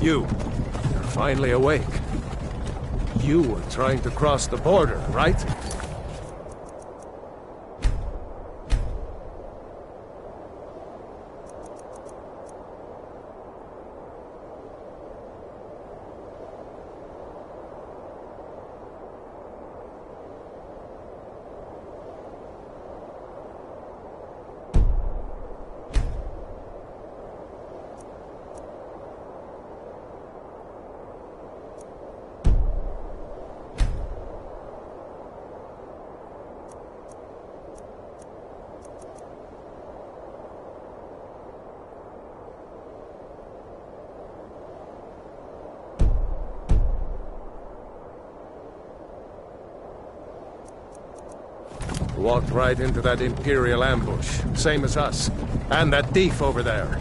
You're finally awake. You were trying to cross the border, right? Walked right into that Imperial ambush, same as us. And that thief over there.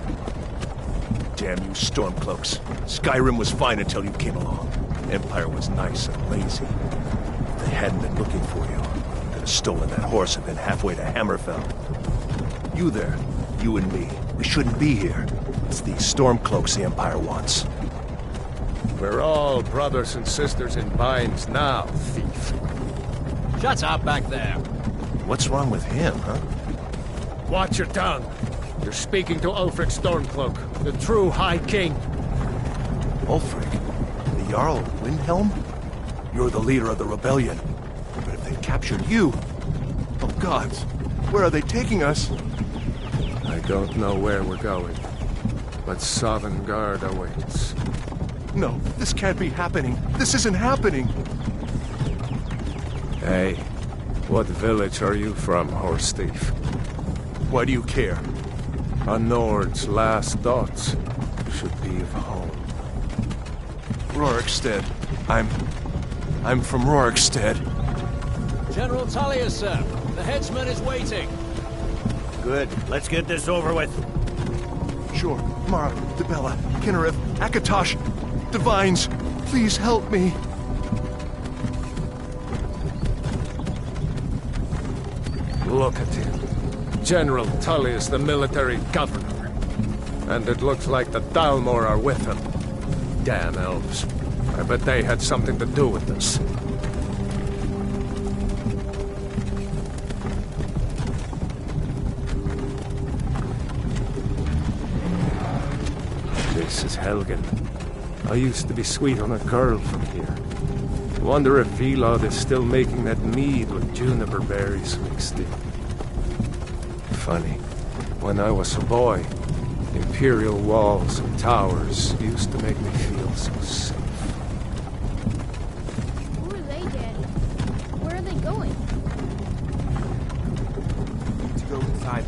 Damn you Stormcloaks. Skyrim was fine until you came along. Empire was nice and lazy. If they hadn't been looking for you, you could have stolen that horse and been halfway to Hammerfell. You there, you and me, we shouldn't be here. It's these Stormcloaks the Empire wants. We're all brothers and sisters in binds now, thief. Shut up back there. What's wrong with him, huh? Watch your tongue. You're speaking to Ulfric Stormcloak, the true High King. Ulfric? The Jarl of Windhelm? You're the leader of the rebellion. But if they captured you... Oh gods, where are they taking us? I don't know where we're going, but Sovngarde awaits. No, this can't be happening. This isn't happening. Hey, what village are you from, horse thief? Why do you care? A Nord's last thoughts should be of home. Rorikstead. I'm from Rorikstead. General Tullius, sir. The headsman is waiting. Good. Let's get this over with. Sure. Mara, Dibella, Kinnereth, Akatosh, Divines, please help me. Look at him. General Tullius, the military governor. And it looks like the Dalmor are with him. Damn elves. I bet they had something to do with this. This is Helgen. I used to be sweet on a girl from here. Wonder if Vilod is still making that mead with juniper berries mixed in. Funny, when I was a boy, Imperial walls and towers used to make me feel so safe. Who are they, Daddy? Where are they going? To go inside.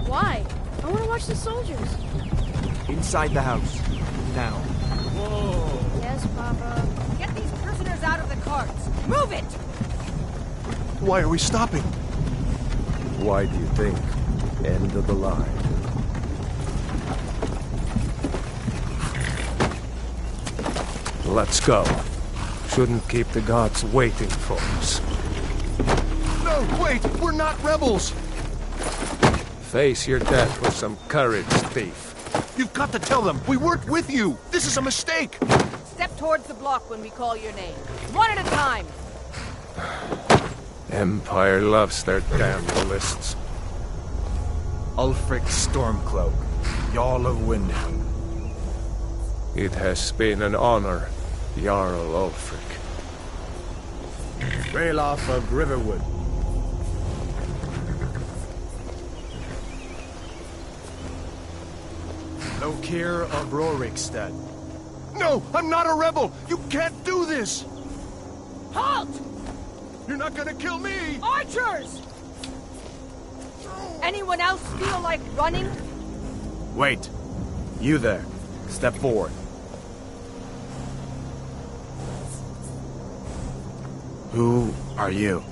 Why? I want to watch the soldiers. Inside the house. Now. Whoa! Yes, Papa. Get these prisoners out of the carts! Move it! Why are we stopping? Why do you think? End of the line. Let's go. Shouldn't keep the gods waiting for us. No, wait! We're not rebels! Face your death with some courage, thief. You've got to tell them! We worked with you! This is a mistake! Step towards the block when we call your name. One at a time! Empire loves their damn lists. Ulfric Stormcloak, Jarl of Windhelm. It has been an honor, Jarl Ulfric. Ralof of Riverwood. Lokir of Rorikstead. No! I'm not a rebel! You can't do this! Halt! You're not gonna kill me! Archers! Anyone else feel like running? Wait. You there. Step forward. Who are you?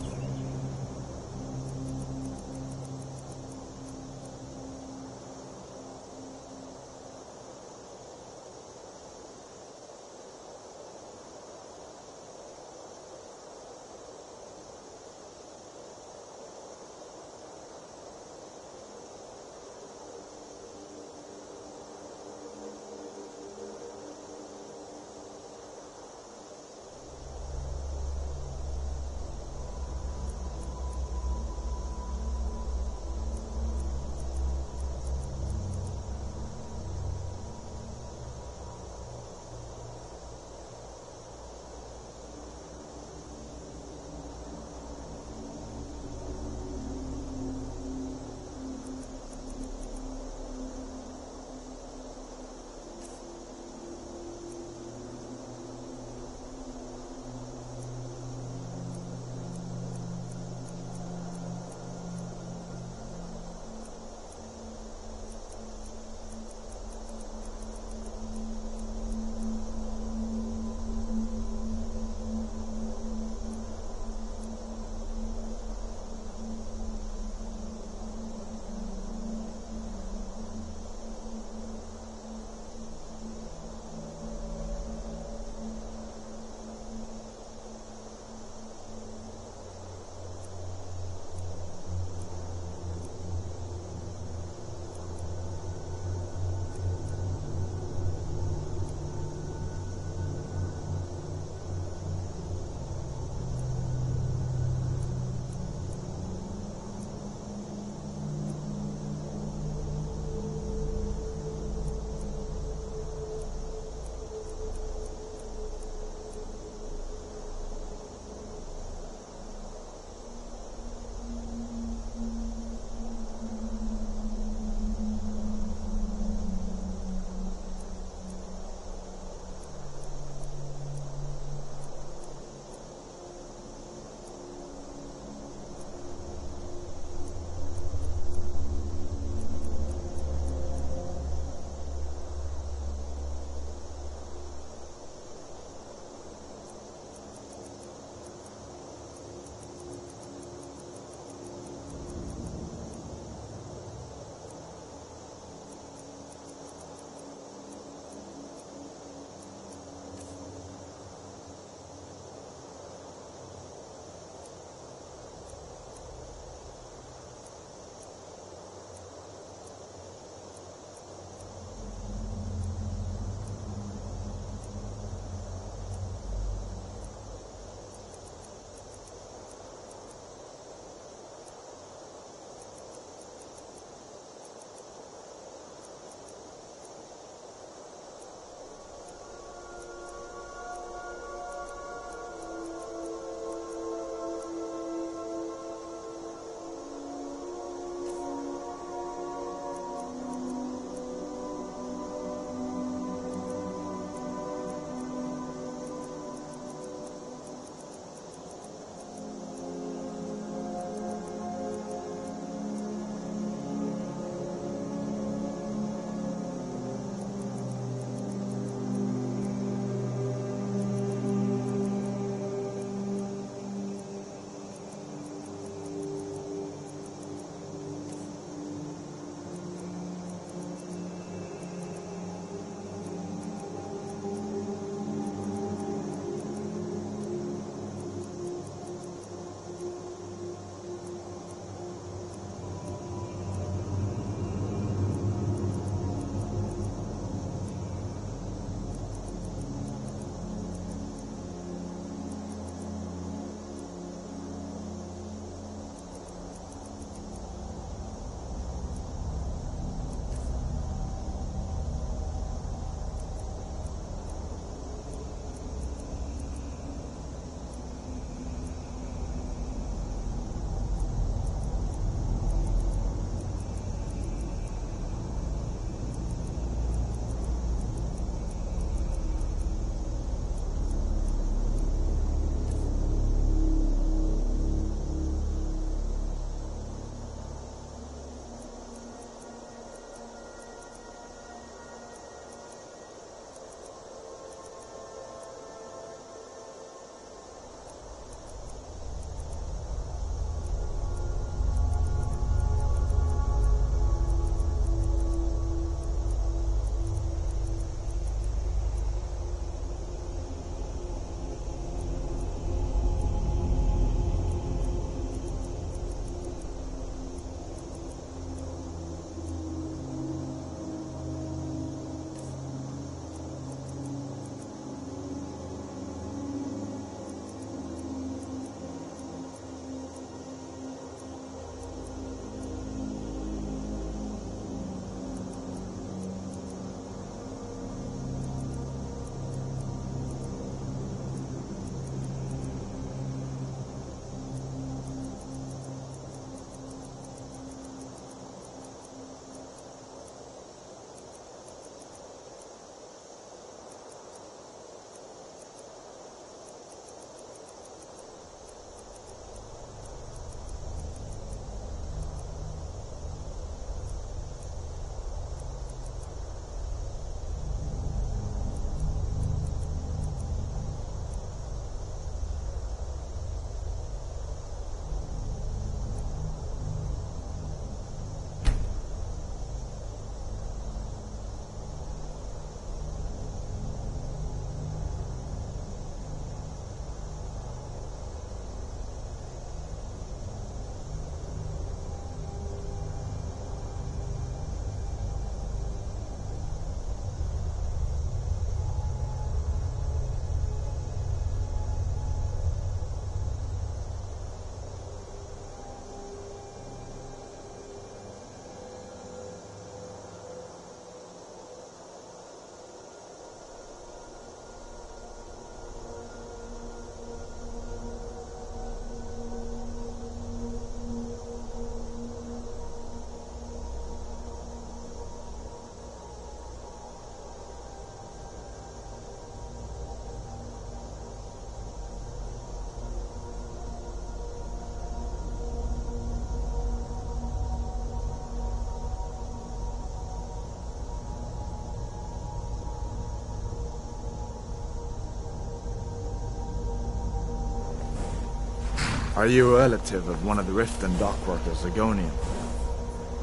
Are you a relative of one of the Riften dock workers, Agonian?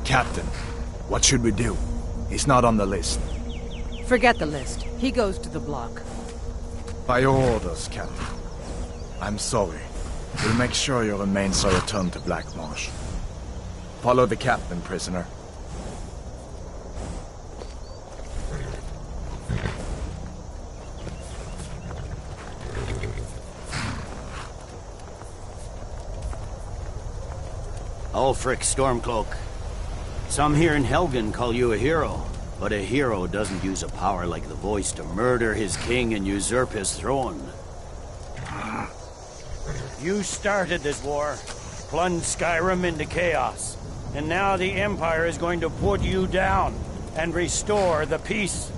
Captain, what should we do? He's not on the list. Forget the list. He goes to the block. By your orders, Captain. I'm sorry. We'll make sure your remains are returned to Black Marsh. Follow the captain, prisoner. Ulfric Stormcloak. Some here in Helgen call you a hero, but a hero doesn't use a power like the voice to murder his king and usurp his throne. You started this war, plunged Skyrim into chaos, and now the Empire is going to put you down and restore the peace.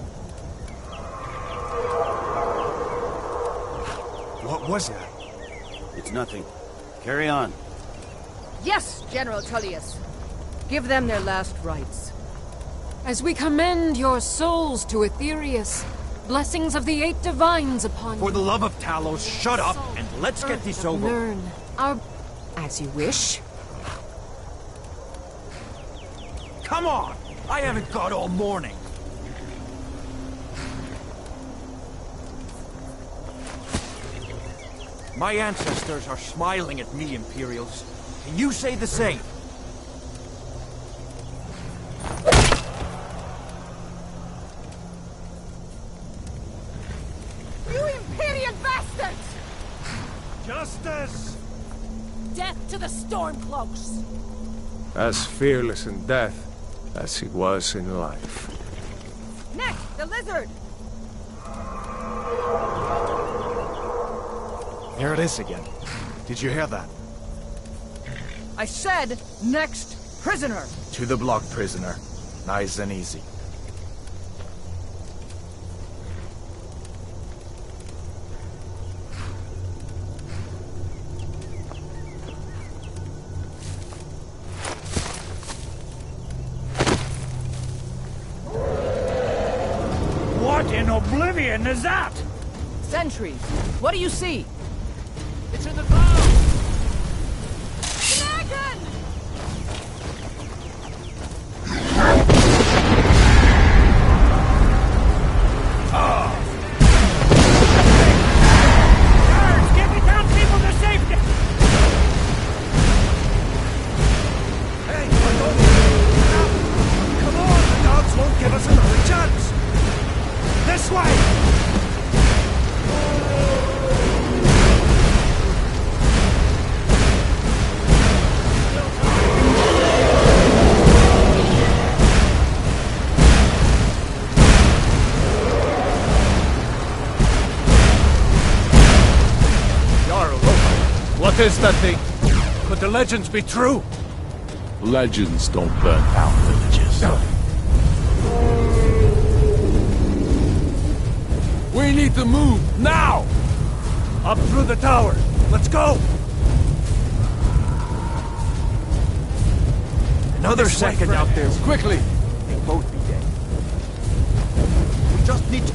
What was that? It's nothing. Carry on. Yes, General Tullius. Give them their last rites. As we commend your souls to Aetherius, blessings of the eight divines upon For you. the love of Talos, shut up and let's get Earth this of over. Learn our... As you wish. Come on! I haven't got all morning. My ancestors are smiling at me, Imperials. Can you say the same? You Imperial bastards! Justice! Death to the Stormcloaks! As fearless in death as he was in life. Next, the lizard! There it is again. Did you hear that? I said, next prisoner! To the block, prisoner. Nice and easy. What in oblivion is that? Sentries, what do you see? It's in the clouds! Dragon! Guards, get me down people to safety! Hey, come on! The dogs won't give us another chance! This way! Jarl, look! What is that thing? Could the legends be true? Legends don't burn down villages. We need to move, now! Up through the tower. Let's go! Another second out there. Quickly! They'll both be dead. We just need to...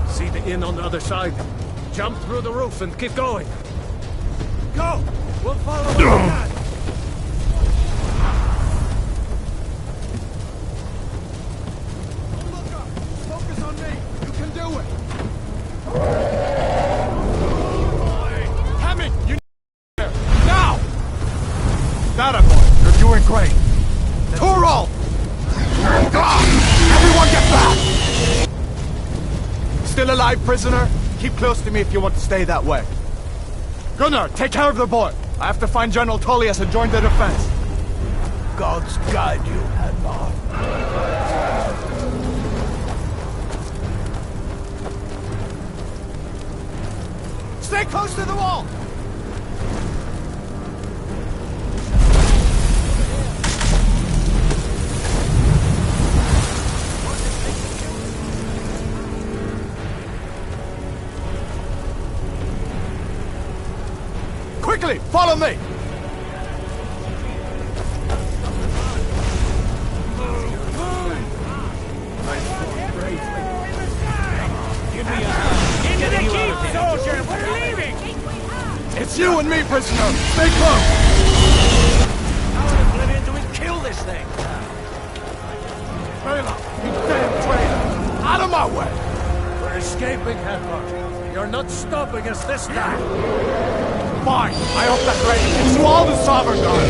See the inn on the other side. Jump through the roof and keep going. Go! We'll follow what we can. Focus on me! You can do it! Hammond, you there! Now! That boy, you're doing great! Torol! Everyone get back! Still alive, prisoner? Keep close to me if you want to stay that way. Gunnar, take care of the boy. I have to find General Tullius and join the defense. Gods guide you, Hadvar. Stay close to the wall! Quickly, follow me! You and me, prisoner! Stay close! How would Oblivion do is kill this thing? Bela, you damn traitor! Out of my way! We're escaping, Helper. You're not stopping us this time. Fine! I hope that dragon gives you all the sovereign guard!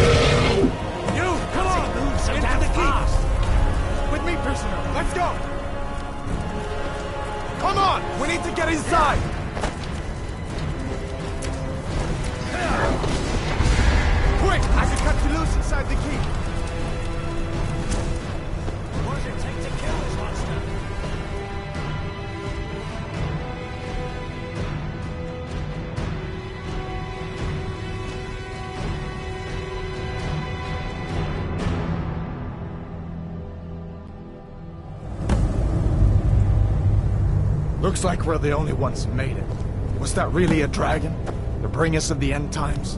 You, come on! Into the keep! With me, prisoner! Let's go! Come on! We need to get inside! Quick! I can cut you loose inside the keep! What does it take to kill this monster? Looks like we're the only ones who made it. Was that really a dragon? To bring us of the end times?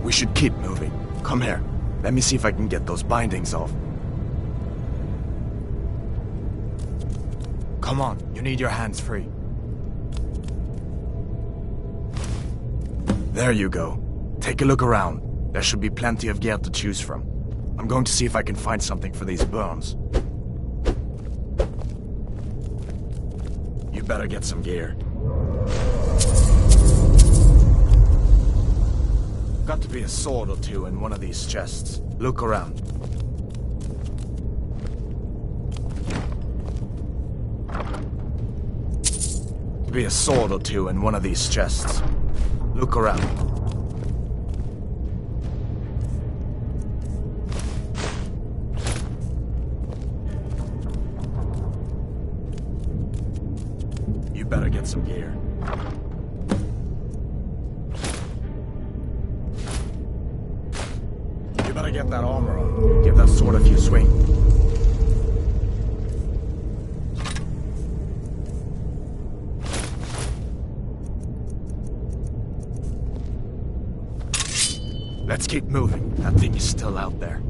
We should keep moving. Come here. Let me see if I can get those bindings off. Come on, you need your hands free. There you go. Take a look around. There should be plenty of gear to choose from. I'm going to see if I can find something for these burns. You better get some gear. Got to be a sword or two in one of these chests. Look around. Be a sword or two in one of these chests. Look around. You better get some gear. You better get that armor on. Give that sword a few swings. Let's keep moving. That thing is still out there.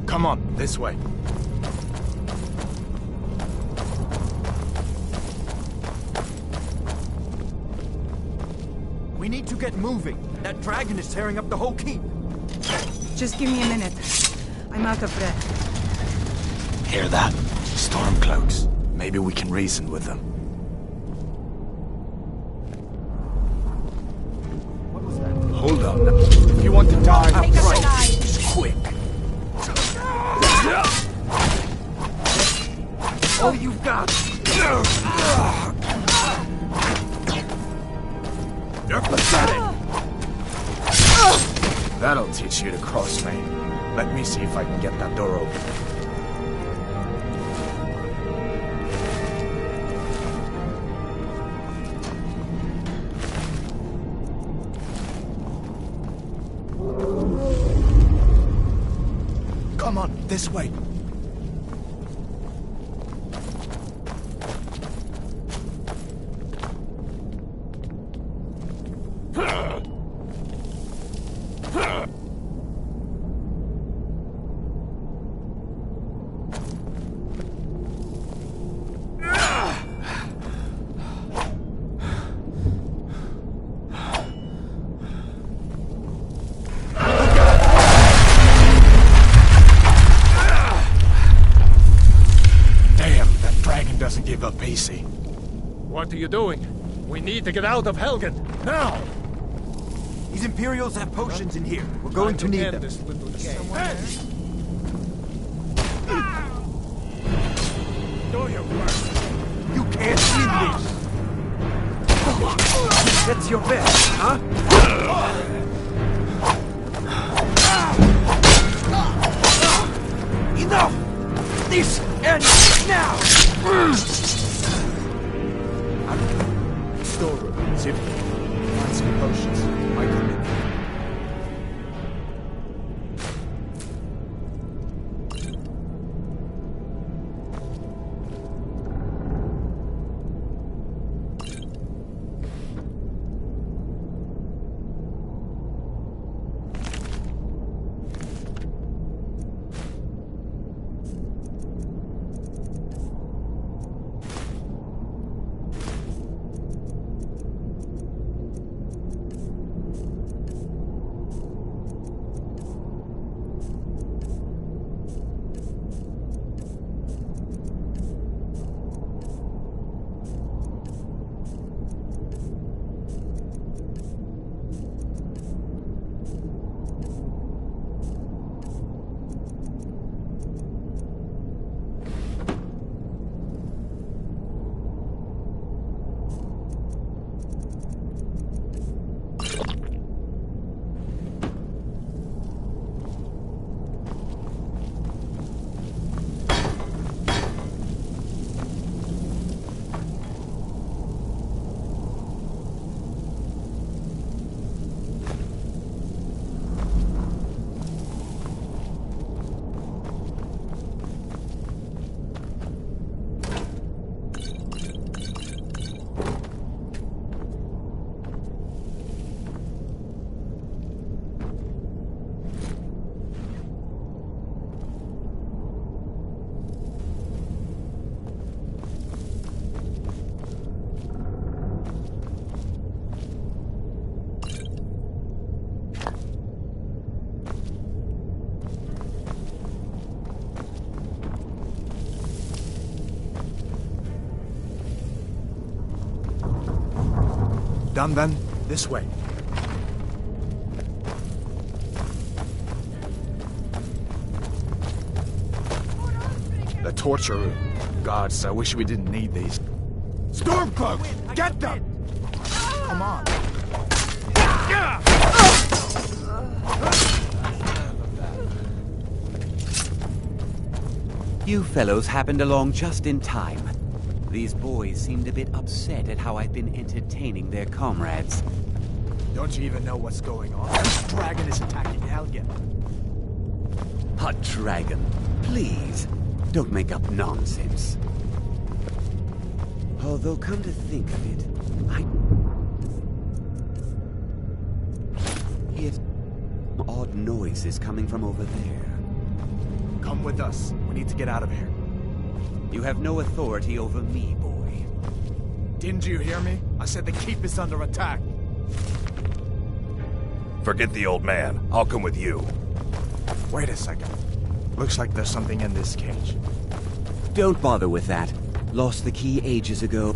Come on, this way. We need to get moving. That dragon is tearing up the whole keep. Just give me a minute. I'm out of breath. Hear that? Stormcloaks. Maybe we can reason with them. What was that? Hold on. If you want to die, Take us right. alive. Quick. All you've got! You're pathetic! That'll teach you to cross me. Let me see if I can get that door open. Come on, this way. Doesn't give up easy. What are you doing? We need to get out of Helgen, now! These Imperials have potions in here. We're going to need them. This little game. Do your work. You can't win this! That's your best, huh? Enough! This ends now! Storeroom. See if we can find some potions. Might come in. Done then? This way. The torture room. Gods, I wish we didn't need these. Stormcloak! Get them! Come on. You fellows happened along just in time. These boys seemed a bit upset at how I've been entertaining their comrades. Don't you even know what's going on? This dragon is attacking Helgen. A dragon, please. Don't make up nonsense. Although, come to think of it, I hear odd noises coming from over there. Come with us. We need to get out of here. You have no authority over me, boy. Didn't you hear me? I said the keep is under attack. Forget the old man. I'll come with you. Wait a second. Looks like there's something in this cage. Don't bother with that. Lost the key ages ago.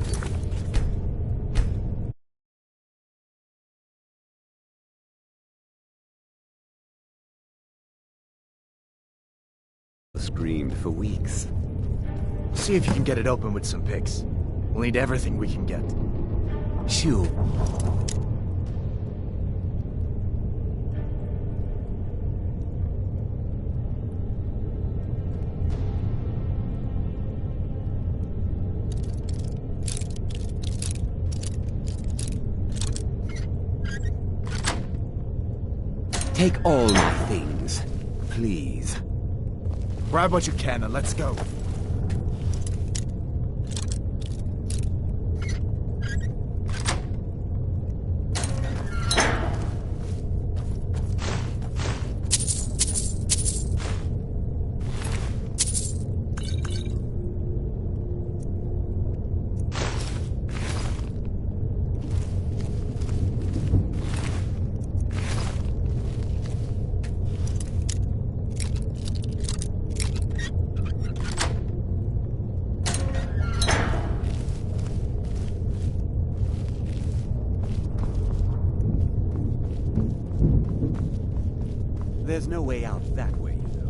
Screamed for weeks. See if you can get it open with some picks. We'll need everything we can get. Shoo. Take all my things, please. Grab what you can and let's go. There's no way out that way, you know.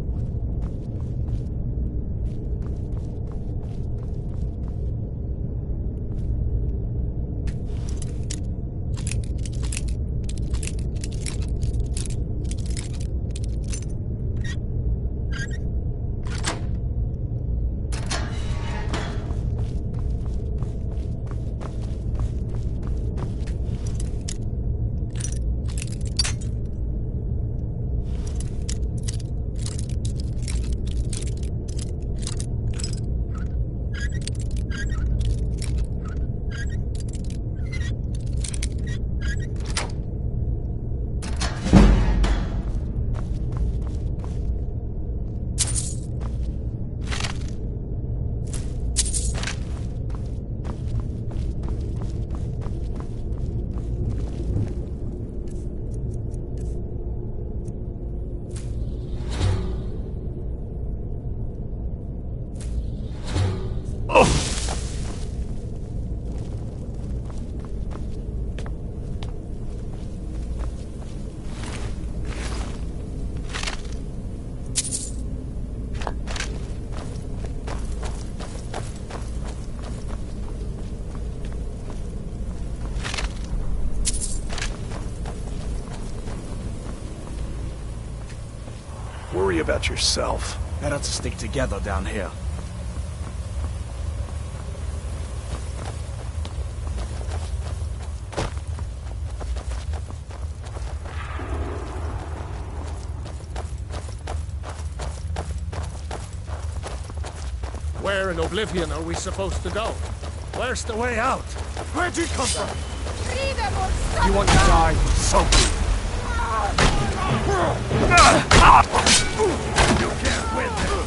Worry about yourself. Better to stick together down here. Where in Oblivion are we supposed to go? Where's the way out? Where'd you come from? Free them or something! You want to die? So be it. You can't win this.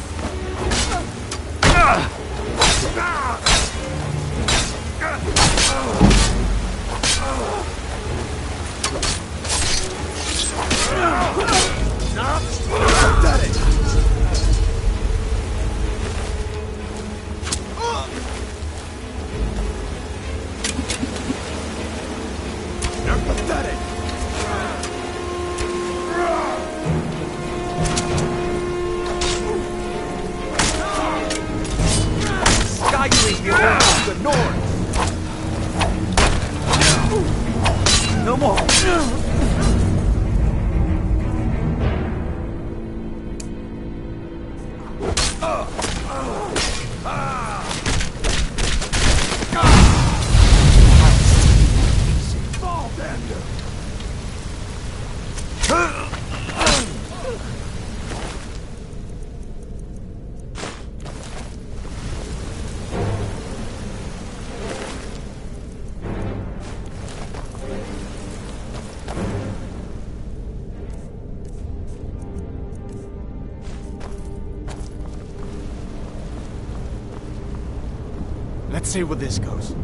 Let's see where this goes.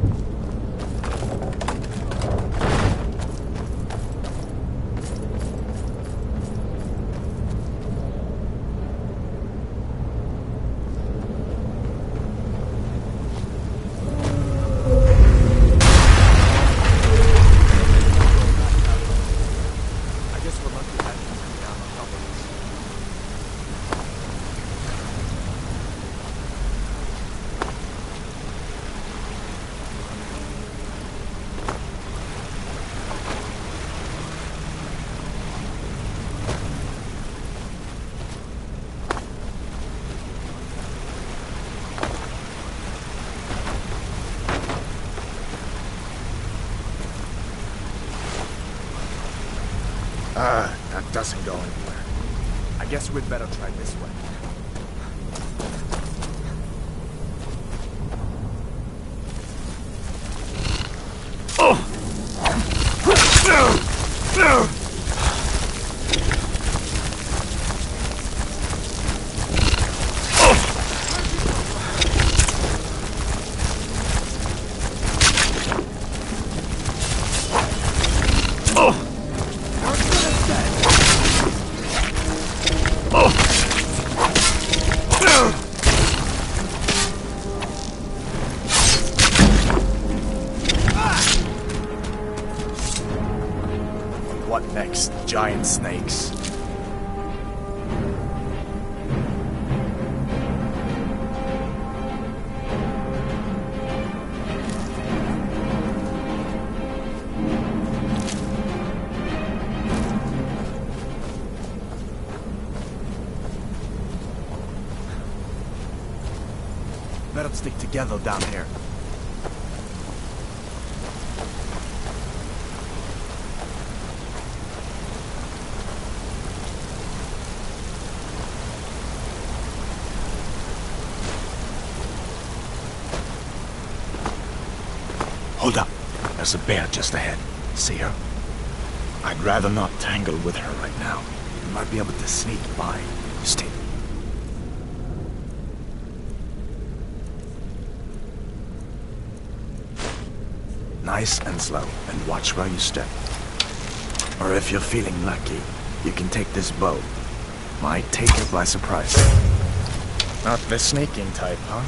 That doesn't go anywhere. I guess we'd better try this way. What next? Giant snakes. Better stick together down here. Hold up. There's a bear just ahead. See her? I'd rather not tangle with her right now. We might be able to sneak by. Stay. Nice and slow, And watch where you step. or if you're feeling lucky, you can take this bow. Might take her by surprise. Not the sneaking type, huh?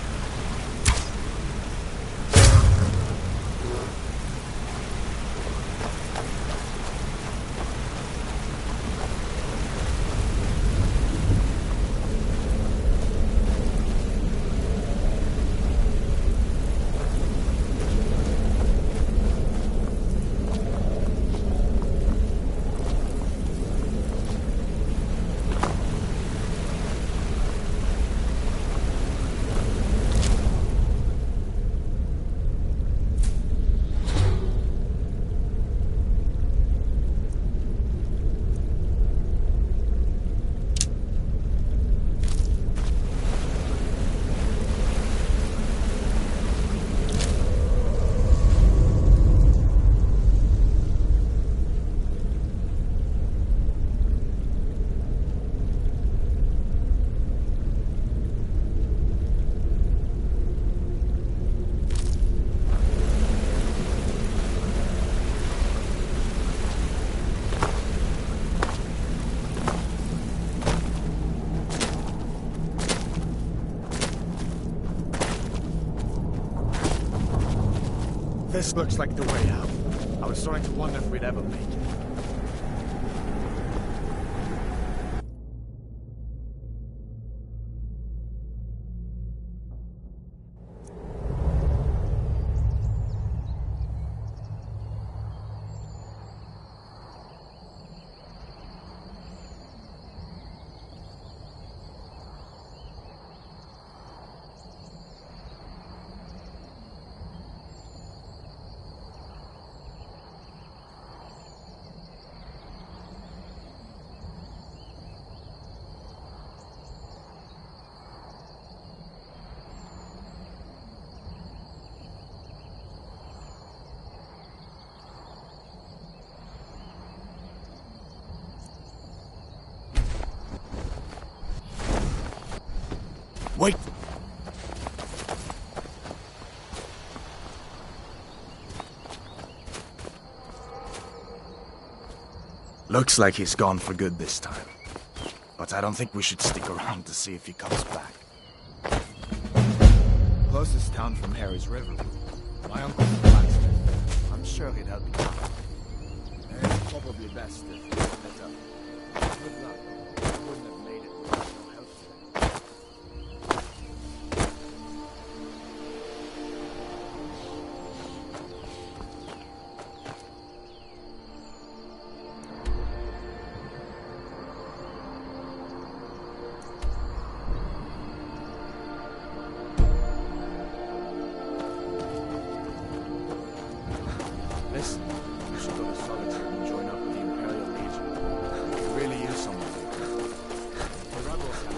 This looks like the way out. I was starting to wonder if we'd ever make it. Wait! Looks like he's gone for good this time. But I don't think we should stick around to see if he comes back. Closest town from here is River. My uncle's a blacksmith. I'm sure he'd help you out. It's probably best if you split up. Good luck. I wouldn't have made it without your help today. Listen, you should go to Solitude and join up with the Imperial Legion. You could really use someone like that. The rebels have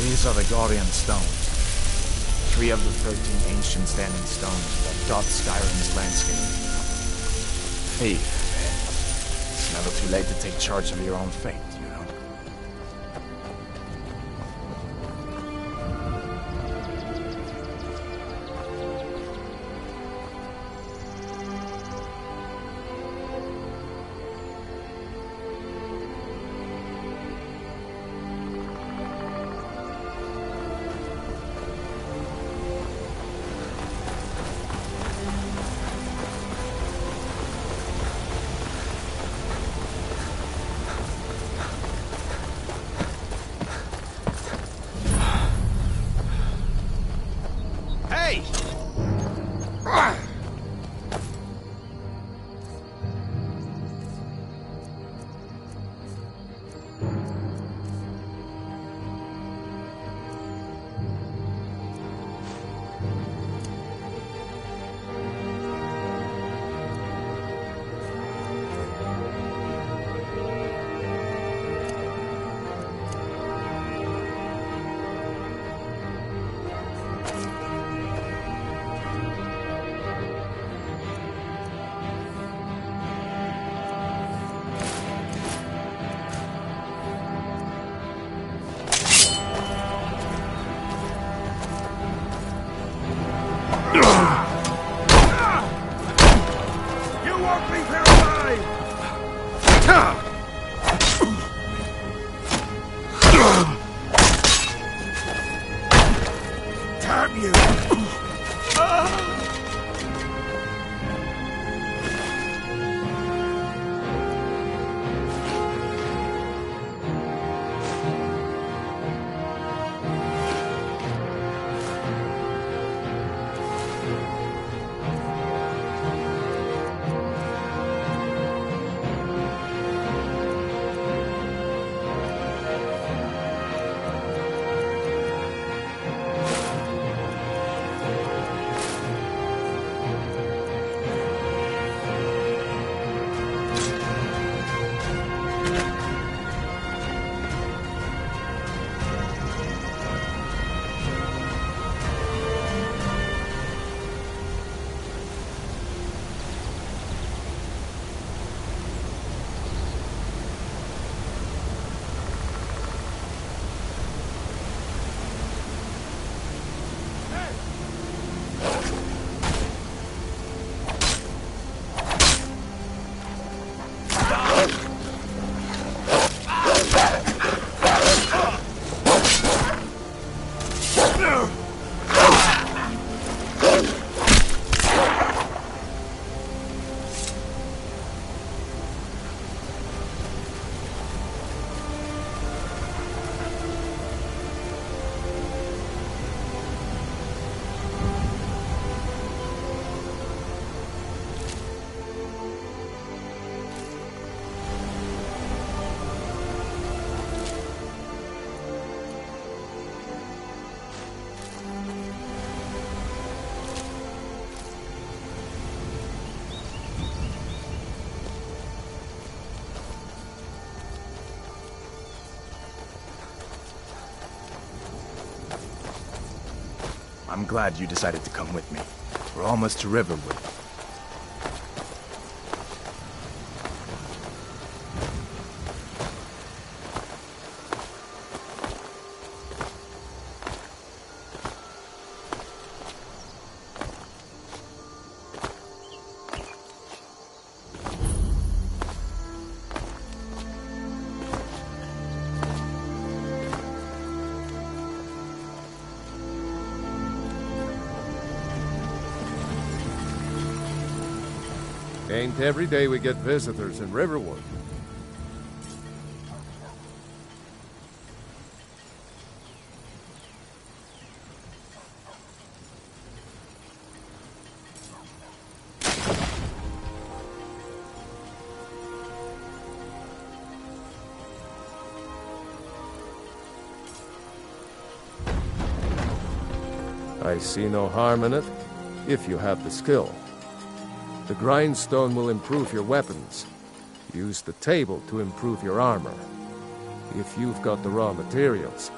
These are the Guardian Stones. 3 of the 13 ancient standing stones that dot Skyrim's landscape. Thief. It's never too late to take charge of your own fate, you know. I'm glad you decided to come with me. We're almost to Riverwood. Ain't every day we get visitors in Riverwood. I see no harm in it, if you have the skill. The grindstone will improve your weapons. Use the table to improve your armor. If you've got the raw materials,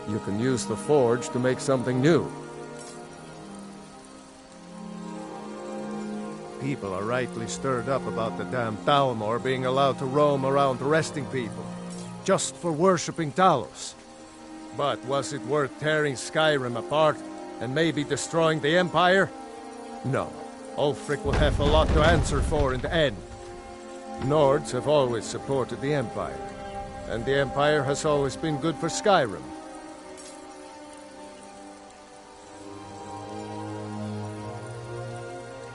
you can use the forge to make something new. People are rightly stirred up about the damn Thalmor being allowed to roam around arresting people, just for worshipping Talos. But was it worth tearing Skyrim apart and maybe destroying the Empire? No. Ulfric will have a lot to answer for in the end. Nords have always supported the Empire, and the Empire has always been good for Skyrim.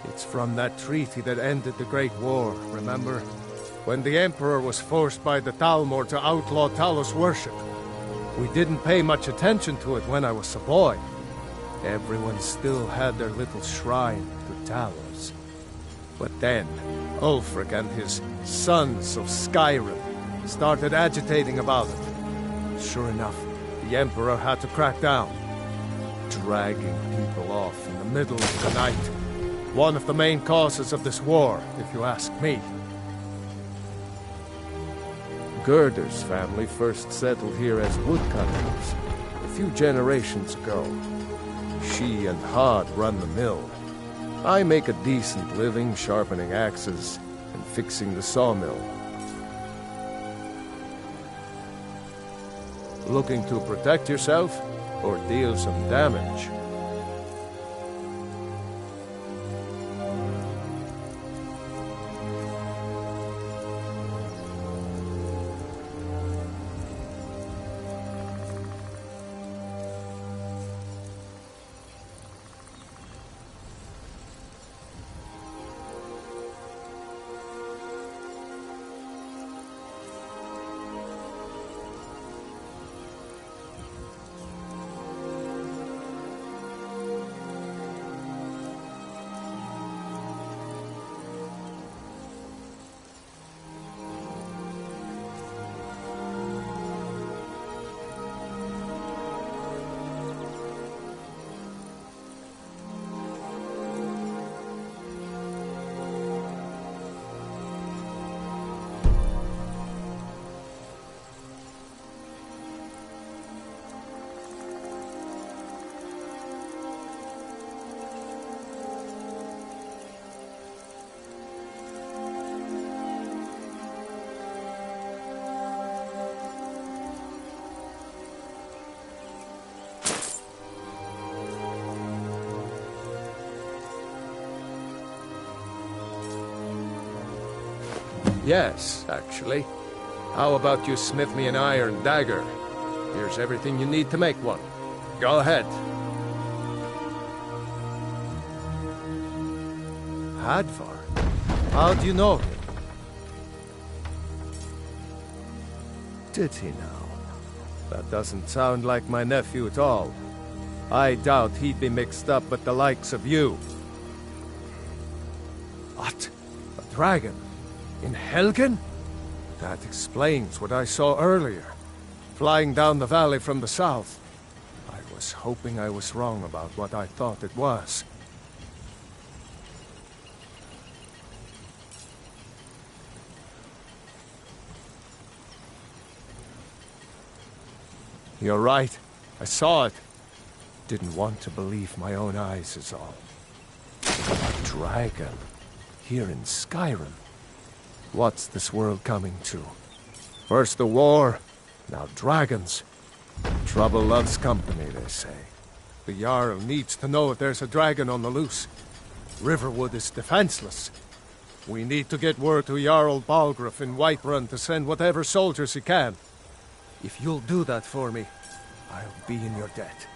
It's from that treaty that ended the Great War, remember? When the Emperor was forced by the Thalmor to outlaw Talos worship. We didn't pay much attention to it when I was a boy. Everyone still had their little shrine to Talos. But then, Ulfric and his Sons of Skyrim started agitating about it. Sure enough, the Emperor had to crack down, dragging people off in the middle of the night. One of the main causes of this war, if you ask me. Gerder's family first settled here as woodcutters a few generations ago. She and Hod run the mill. I make a decent living sharpening axes and fixing the sawmill. Looking to protect yourself or deal some damage? Yes, actually. How about you smith me an iron dagger? Here's everything you need to make one. Go ahead. Hadvar? How do you know him? Did he now? That doesn't sound like my nephew at all. I doubt he'd be mixed up with the likes of you. What? A dragon? In Helgen? That explains what I saw earlier, flying down the valley from the south. I was hoping I was wrong about what I thought it was. You're right. I saw it. Didn't want to believe my own eyes is all. A dragon. Here in Skyrim. What's this world coming to? First the war, now dragons. Trouble loves company, they say. The Jarl needs to know if there's a dragon on the loose. Riverwood is defenseless. We need to get word to Jarl Balgruuf in Whiterun to send whatever soldiers he can. If you'll do that for me, I'll be in your debt.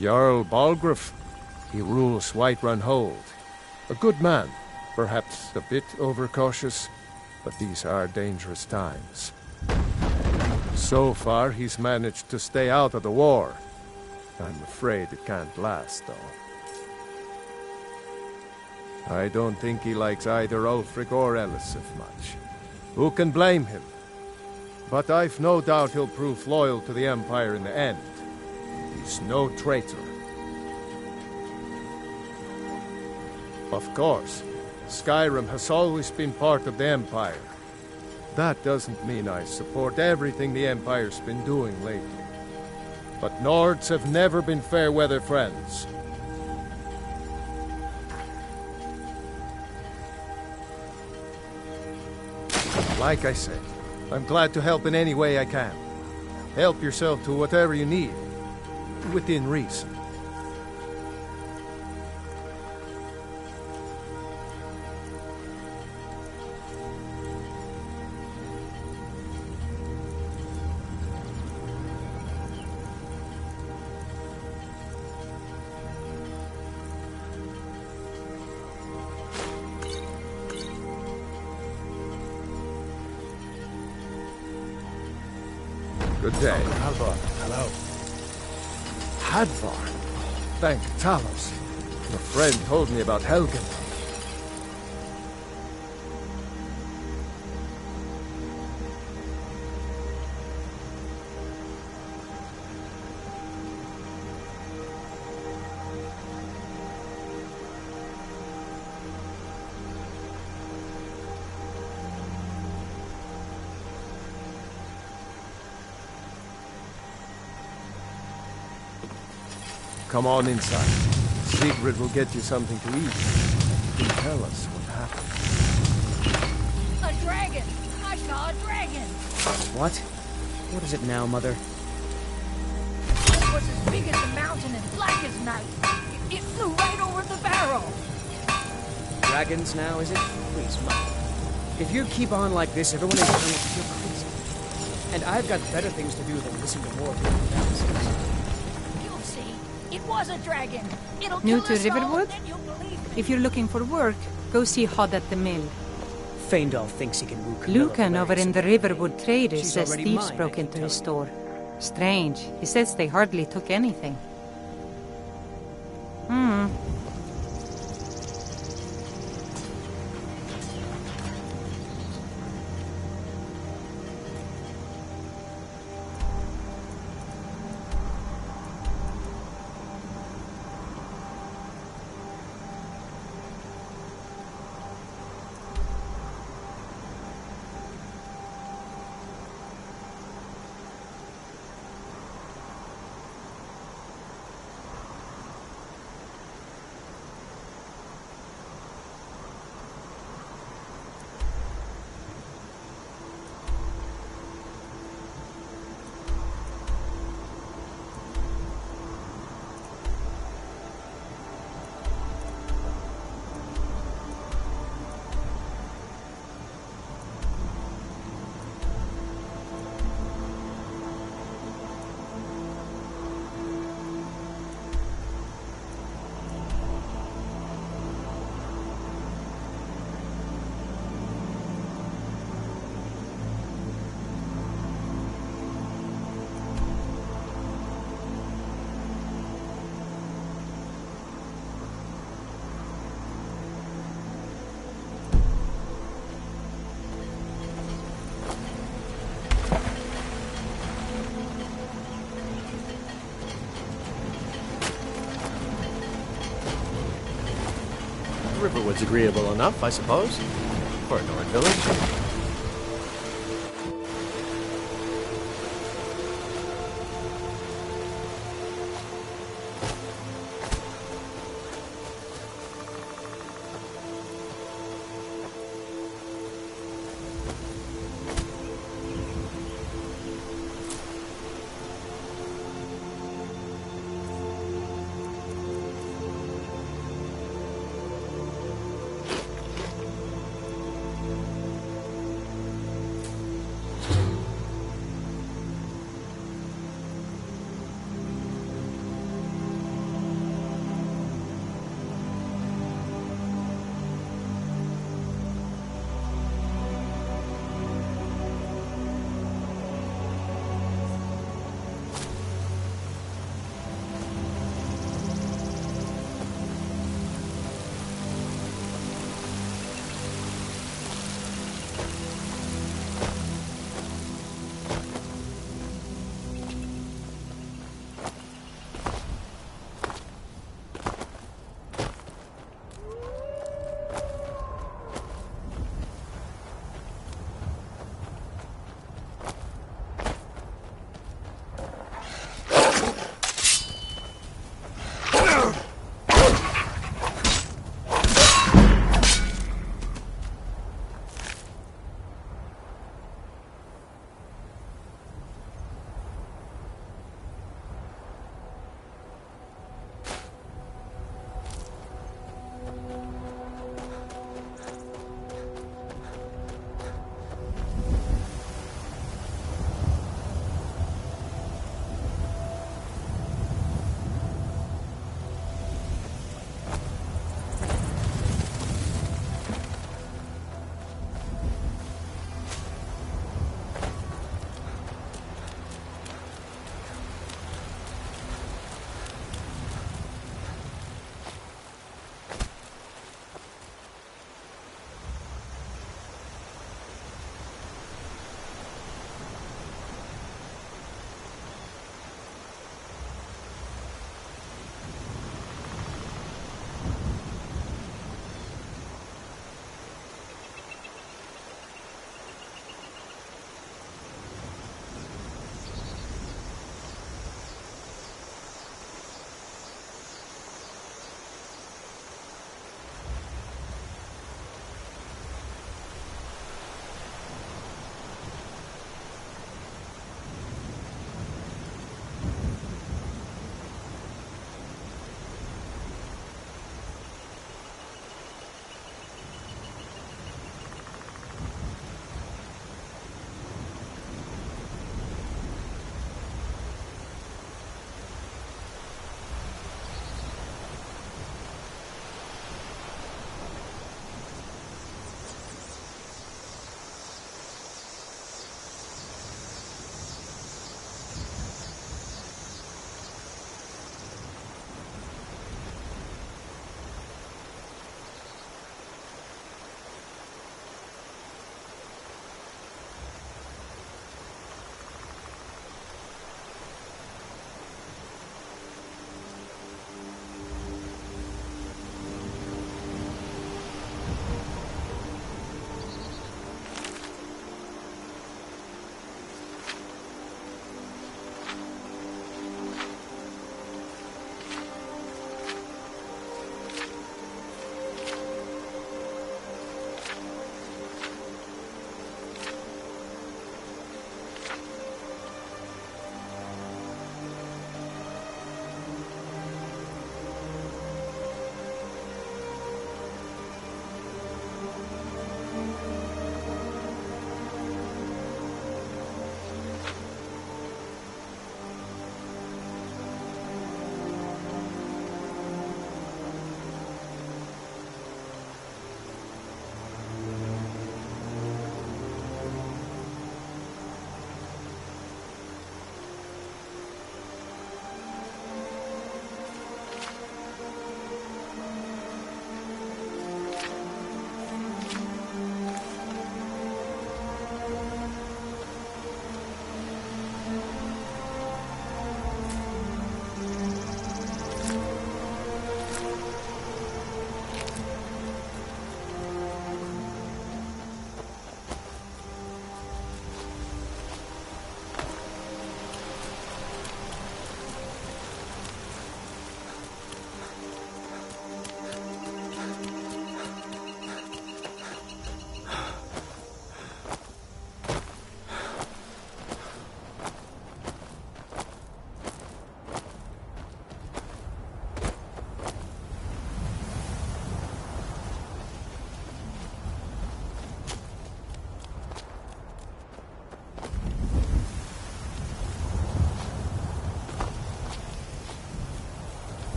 Jarl Balgruuf. He rules Whiterun Hold. A good man, perhaps a bit overcautious, but these are dangerous times. So far, he's managed to stay out of the war. I'm afraid it can't last, though. I don't think he likes either Ulfric or Elisif much. Who can blame him? But I've no doubt he'll prove loyal to the Empire in the end. He's no traitor. Of course, Skyrim has always been part of the Empire. That doesn't mean I support everything the Empire's been doing lately. But Nords have never been fair-weather friends. Like I said, I'm glad to help in any way I can. Help yourself to whatever you need, within reason. Good day. Hadvar, hello. Hadvar? Thank Talos. A friend told me about Helgen. Come on inside. Sigrid will get you something to eat. You can tell us what happened. A dragon! I saw a dragon! What? What is it now, Mother? It was as big as a mountain and black as night. It flew right over the barrel. Dragons now, is it? Please, Mother. If you keep on like this, everyone in town will think you're crazy. And I've got better things to do than listen to more people. It was a dragon. It'll New kill to us all, Riverwood? and then you'll believe it. If you're looking for work, go see Hod at the mill. Feindal thinks he can woo Camilla Lucan for over in the Riverwood Traders She's says already thieves mine, broke I can into tell his you. store. Strange. He says they hardly took anything. Riverwood's agreeable enough, I suppose. For a Nord village?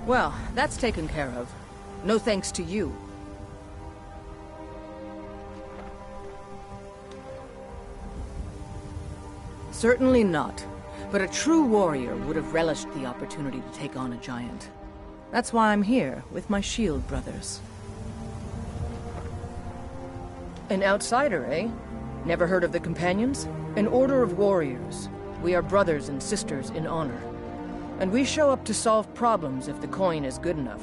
Well, that's taken care of. No thanks to you. Certainly not. But a true warrior would have relished the opportunity to take on a giant. That's why I'm here, with my shield brothers. An outsider, eh? Never heard of the Companions? An order of warriors. We are brothers and sisters in honor. And we show up to solve problems if the coin is good enough.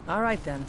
All right, then.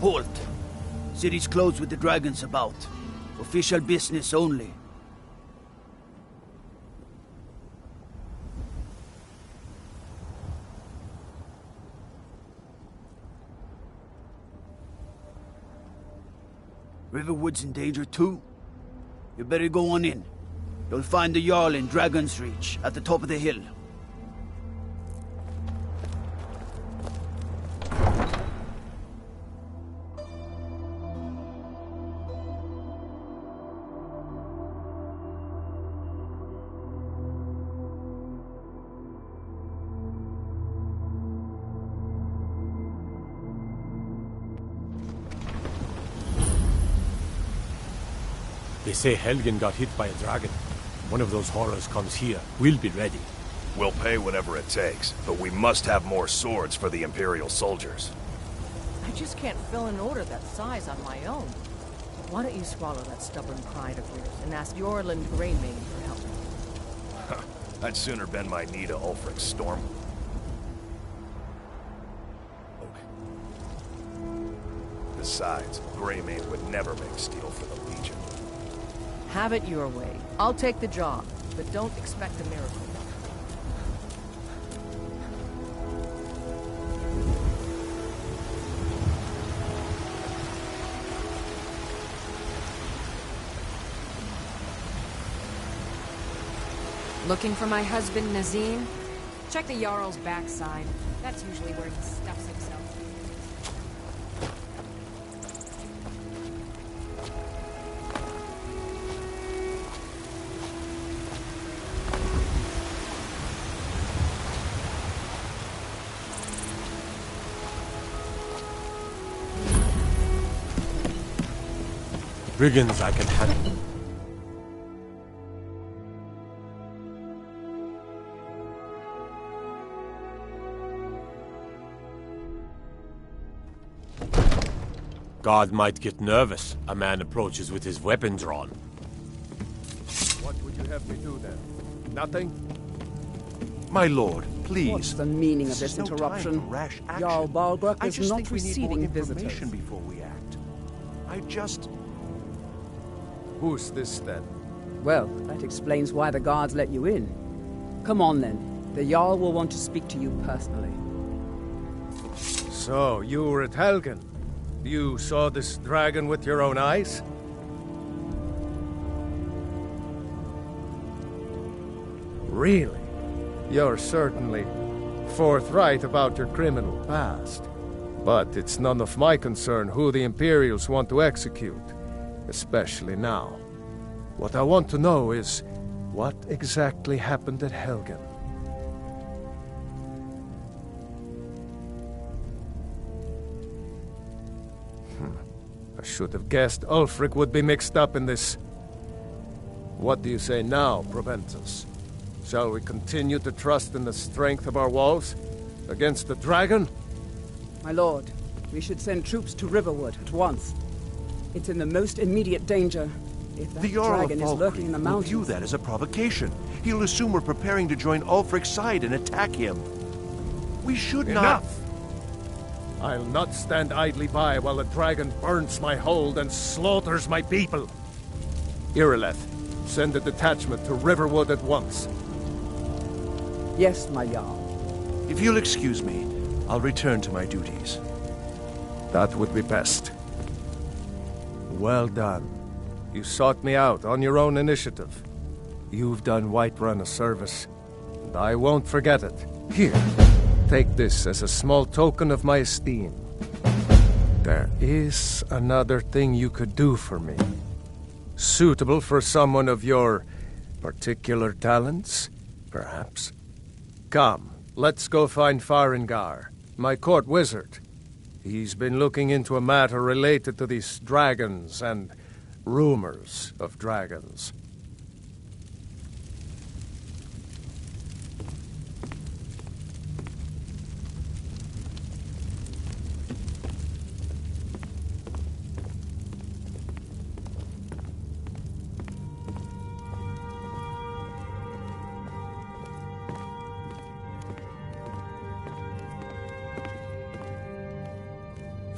Halt! City's closed with the dragons about. Official business only. Riverwood's in danger too. You better go on in. You'll find the Jarl in Dragon's Reach, at the top of the hill. They say Helgen got hit by a dragon. One of those horrors comes here. We'll be ready. We'll pay whatever it takes, but we must have more swords for the Imperial soldiers. I just can't fill an order that size on my own. Why don't you swallow that stubborn pride of yours and ask Yorland Greymane for help? I'd sooner bend my knee to Ulfric Storm. Besides, Greymane would never make steel for the Legion. Have it your way. I'll take the job, but don't expect a miracle. Looking for my husband, Nazim? Check the Jarl's backside. That's usually where he stuffs himself. Brigands I can handle. God might get nervous. A man approaches with his weapon drawn. What would you have me do then? Nothing? My lord, please. What's the meaning of This this is no time interruption? for rash action. Jarl Balgruck I is just not think we need more receiving information visitors. before we act. Who's this then? Well, that explains why the guards let you in. Come on then. The Jarl will want to speak to you personally. So, you were at Helgen. You saw this dragon with your own eyes? Really? You're certainly forthright about your criminal past. But it's none of my concern who the Imperials want to execute, especially now. What I want to know is, what exactly happened at Helgen? I should have guessed Ulfric would be mixed up in this. What do you say now, Proventus? Shall we continue to trust in the strength of our walls against the dragon? My lord, we should send troops to Riverwood at once. It's in the most immediate danger. If that The Jarl of dragon is lurking in the will mountains... view that as a provocation. He'll assume we're preparing to join Ulfric's side and attack him. We should not... Enough! I'll not stand idly by while the dragon burns my hold and slaughters my people. Irileth, send a detachment to Riverwood at once. Yes, my Jarl. If you'll excuse me, I'll return to my duties. That would be best. Well done. You sought me out on your own initiative. You've done Whiterun a service, and I won't forget it. Here, take this as a small token of my esteem. There is another thing you could do for me. Suitable for someone of your particular talents, perhaps. Come, let's go find Farengar, my court wizard. He's been looking into a matter related to these dragons and rumors of dragons.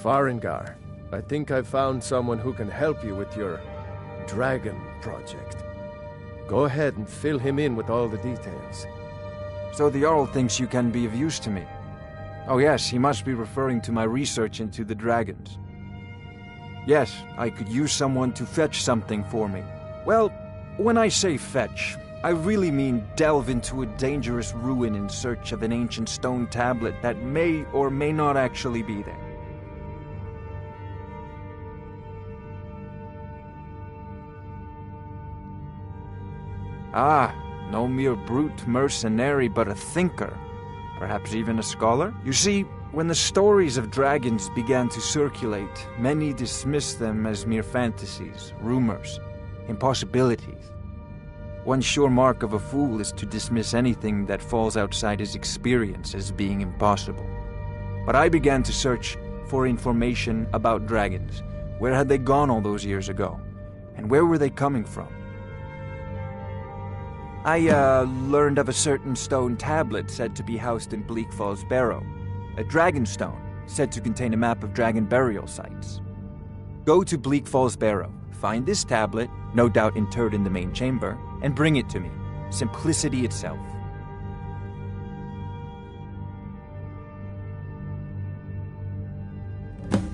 Farengar, I think I've found someone who can help you with your dragon project. Go ahead and fill him in with all the details. So the Jarl thinks you can be of use to me. Oh yes, he must be referring to my research into the dragons. Yes, I could use someone to fetch something for me. Well, when I say fetch, I really mean delve into a dangerous ruin in search of an ancient stone tablet that may or may not actually be there. Ah, no mere brute mercenary, but a thinker. Perhaps even a scholar? You see, when the stories of dragons began to circulate, many dismissed them as mere fantasies, rumors, impossibilities. One sure mark of a fool is to dismiss anything that falls outside his experience as being impossible. But I began to search for information about dragons. Where had they gone all those years ago? And where were they coming from? I learned of a certain stone tablet said to be housed in Bleak Falls Barrow. A dragon stone, said to contain a map of dragon burial sites. Go to Bleak Falls Barrow, find this tablet, no doubt interred in the main chamber, and bring it to me. Simplicity itself.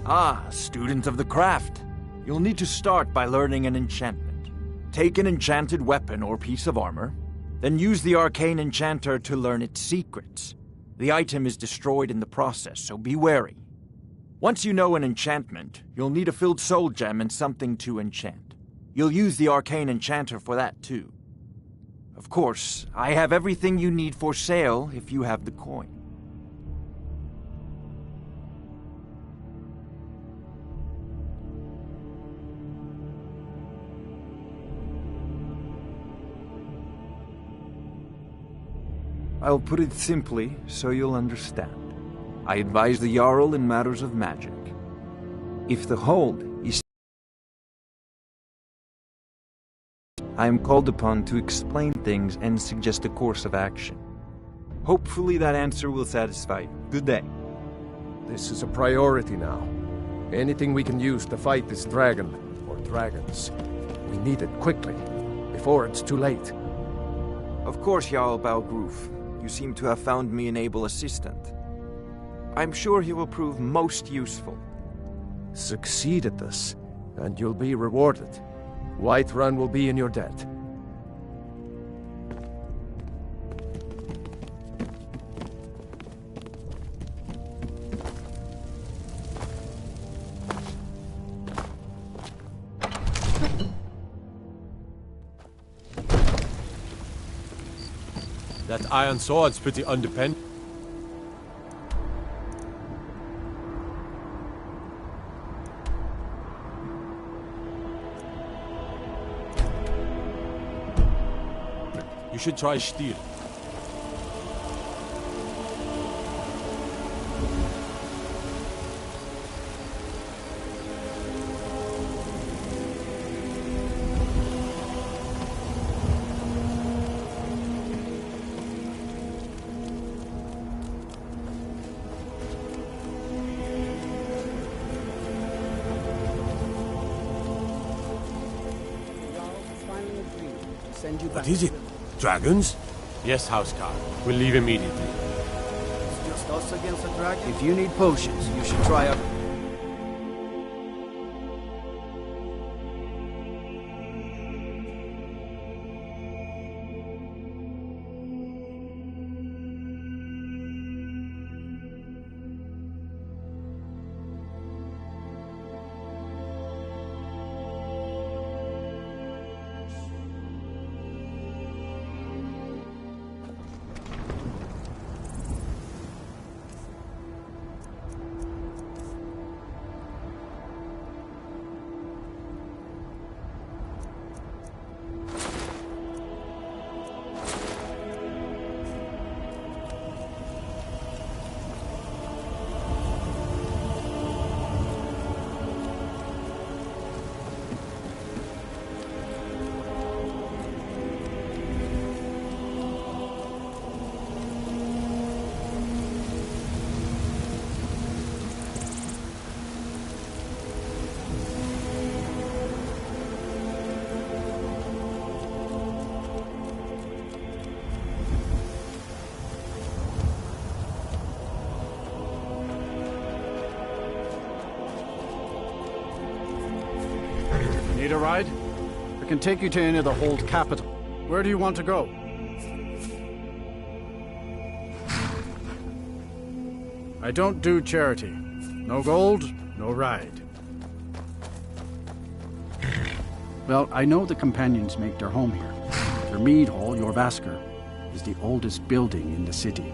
Ah, student of the craft. You'll need to start by learning an enchantment. Take an enchanted weapon or piece of armor, then use the arcane enchanter to learn its secrets. The item is destroyed in the process, so be wary. Once you know an enchantment, you'll need a filled soul gem and something to enchant. You'll use the arcane enchanter for that too. Of course, I have everything you need for sale if you have the coin. I'll put it simply so you'll understand. I advise the Jarl in matters of magic. If the hold is... I am called upon to explain things and suggest a course of action. Hopefully that answer will satisfy you. Good day. This is a priority now. Anything we can use to fight this dragon, or dragons, we need it quickly, before it's too late. Of course, Jarl Balgroof. You seem to have found me an able assistant. I'm sure he will prove most useful. Succeed at this, and you'll be rewarded. Whiterun will be in your debt. That iron sword's pretty undependable. You should try steel. What is it? Dragons? Yes, Housecarl. We'll leave immediately. It's just us against the dragon? If you need potions, you should try out... Need a ride? I can take you to any of the Hold capital. Where do you want to go? I don't do charity. No gold, no ride. Well, I know the companions make their home here. Their mead hall, your Vasker, is the oldest building in the city.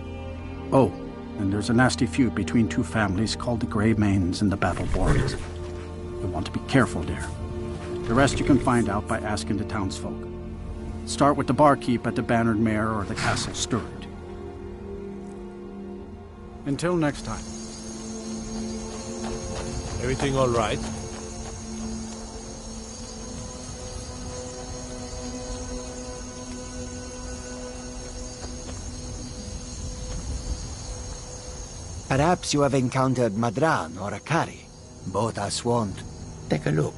Oh, and there's a nasty feud between two families called the Grey Mains and the Battleborns. You'll want to be careful there. The rest you can find out by asking the townsfolk. Start with the barkeep at the Bannered Mare or the Castle Steward. Until next time. Everything all right? Perhaps you have encountered Madran or Akari. Both are swamped. Take a look.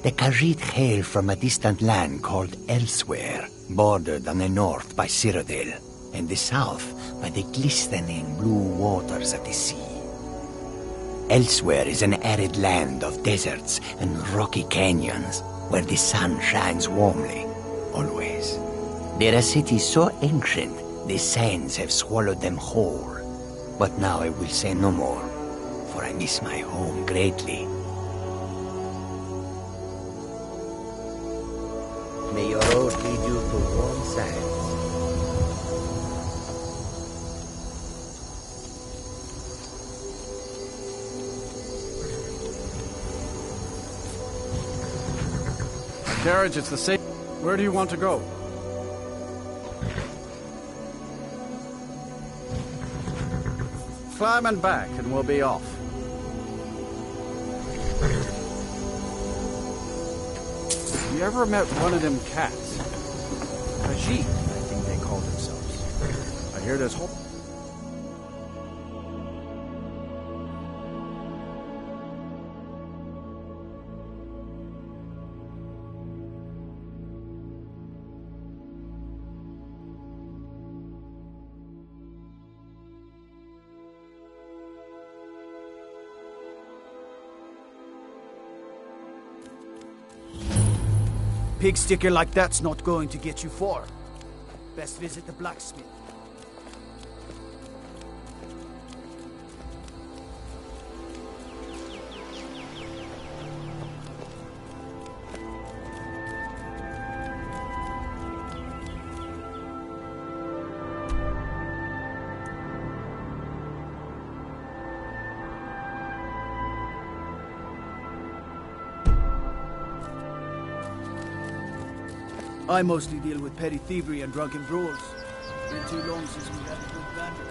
The Khajiit hail from a distant land called Elsewhere, bordered on the north by Cyrodiil, and the south by the glistening blue waters of the sea. Elsewhere is an arid land of deserts and rocky canyons, where the sun shines warmly, always. They're a city so ancient, the sands have swallowed them whole. But now I will say no more, for I miss my home greatly. May your road lead you to warm sands. Carriage, it's the same. Where do you want to go? Climb and back, and we'll be off. You ever met one of them cats? Khajiit, I think they call themselves. I hear this whole... Pig sticker like that's not going to get you far. Best visit the blacksmith. I mostly deal with petty thievery and drunken brawls. Been too long since we had a good bandit.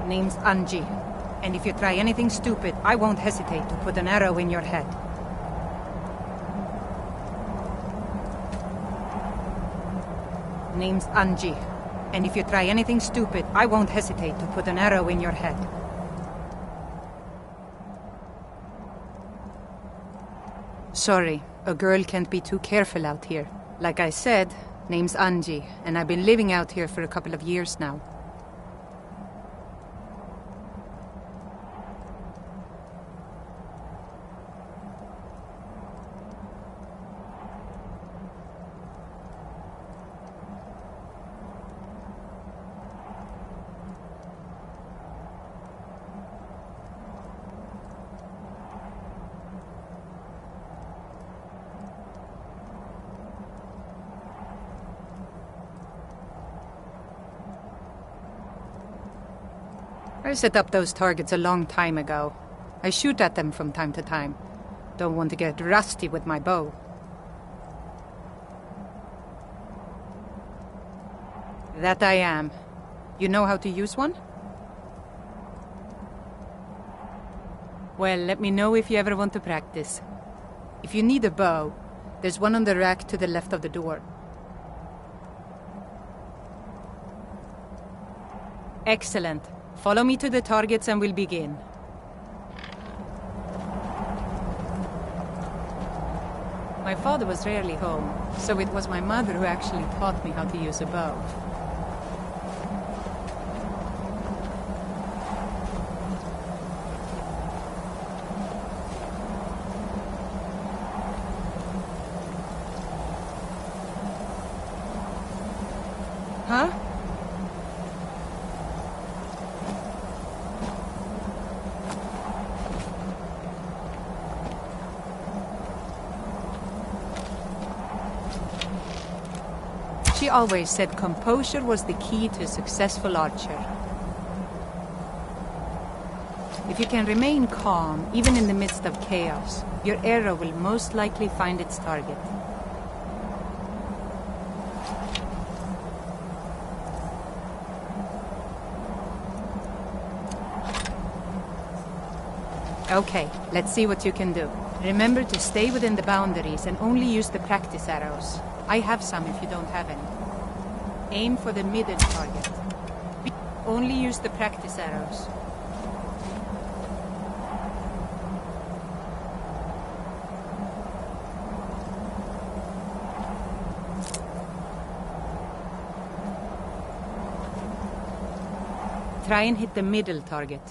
Name's Anji. And if you try anything stupid, I won't hesitate to put an arrow in your head. Name's Anji. And if you try anything stupid, I won't hesitate to put an arrow in your head. Sorry, a girl can't be too careful out here. Like I said, name's Anji, and I've been living out here for a couple of years now. I set up those targets a long time ago. I shoot at them from time to time. Don't want to get rusty with my bow. That I am. You know how to use one? Well, let me know if you ever want to practice. If you need a bow, there's one on the rack to the left of the door. Excellent. Follow me to the targets and we'll begin. My father was rarely home, so it was my mother who actually taught me how to use a bow. Huh? She always said composure was the key to a successful archer. If you can remain calm, even in the midst of chaos, your arrow will most likely find its target. Okay, let's see what you can do. Remember to stay within the boundaries and only use the practice arrows. I have some if you don't have any. Aim for the middle target. Only use the practice arrows. Try and hit the middle target.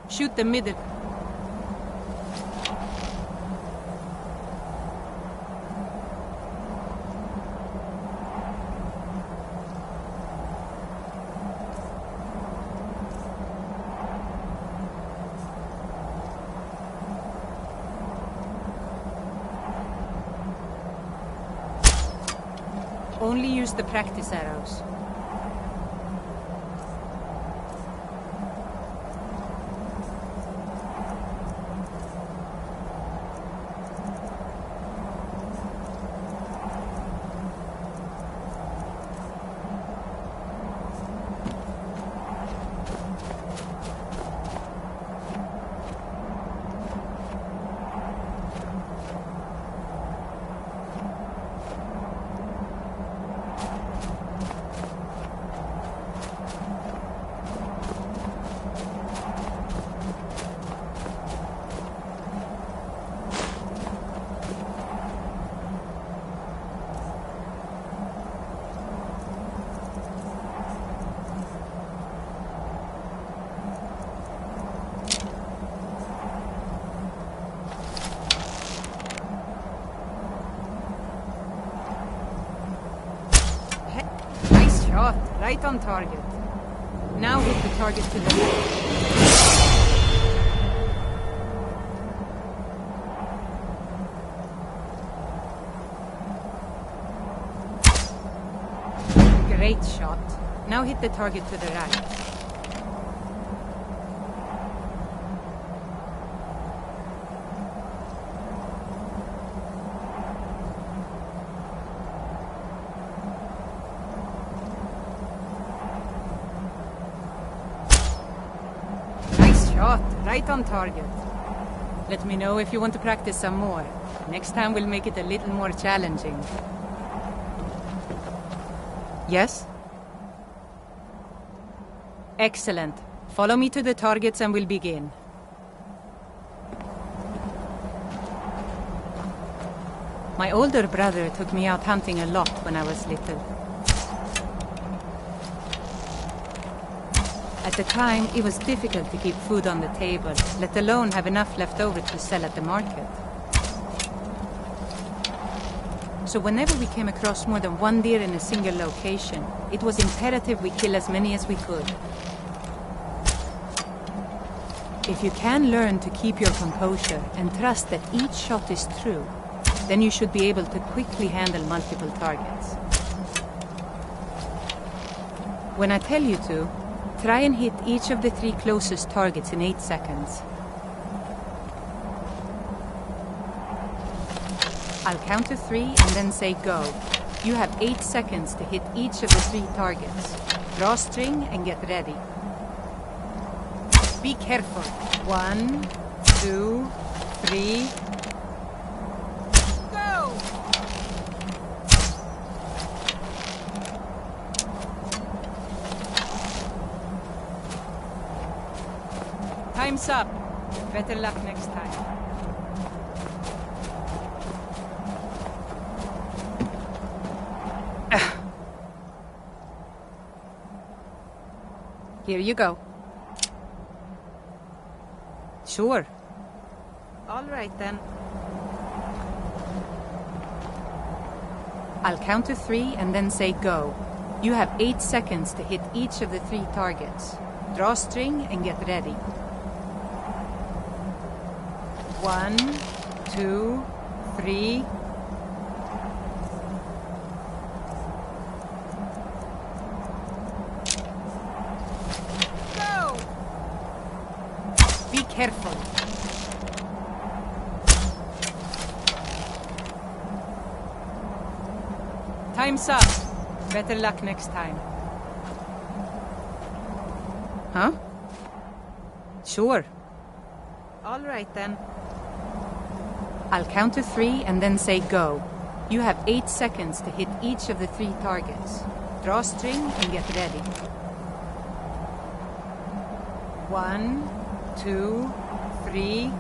Shoot the middle. Only use the practice arrows. Right on target. Now hit the target to the left. Great shot. Now hit the target to the right. shot. Right on target. Let me know if you want to practice some more. Next time we'll make it a little more challenging. Yes? Excellent. Follow me to the targets and we'll begin. My older brother took me out hunting a lot when I was little. At the time, it was difficult to keep food on the table, let alone have enough left over to sell at the market. So whenever we came across more than one deer in a single location, it was imperative we kill as many as we could. If you can learn to keep your composure and trust that each shot is true, then you should be able to quickly handle multiple targets. When I tell you to, try and hit each of the 3 closest targets in 8 seconds. I'll count to 3 and then say go. You have 8 seconds to hit each of the 3 targets. Draw string and get ready. Be careful. 1, 2, 3... Go! Time's up. Better luck next time. Here you go. Sure. All right, then. I'll count to 3 and then say go. You have 8 seconds to hit each of the 3 targets. Draw string and get ready. 1, 2, 3... Careful. Time's up. Better luck next time. Huh? Sure. All right, then. I'll count to 3 and then say go. You have 8 seconds to hit each of the 3 targets. Draw string and get ready. 1, 2, 3...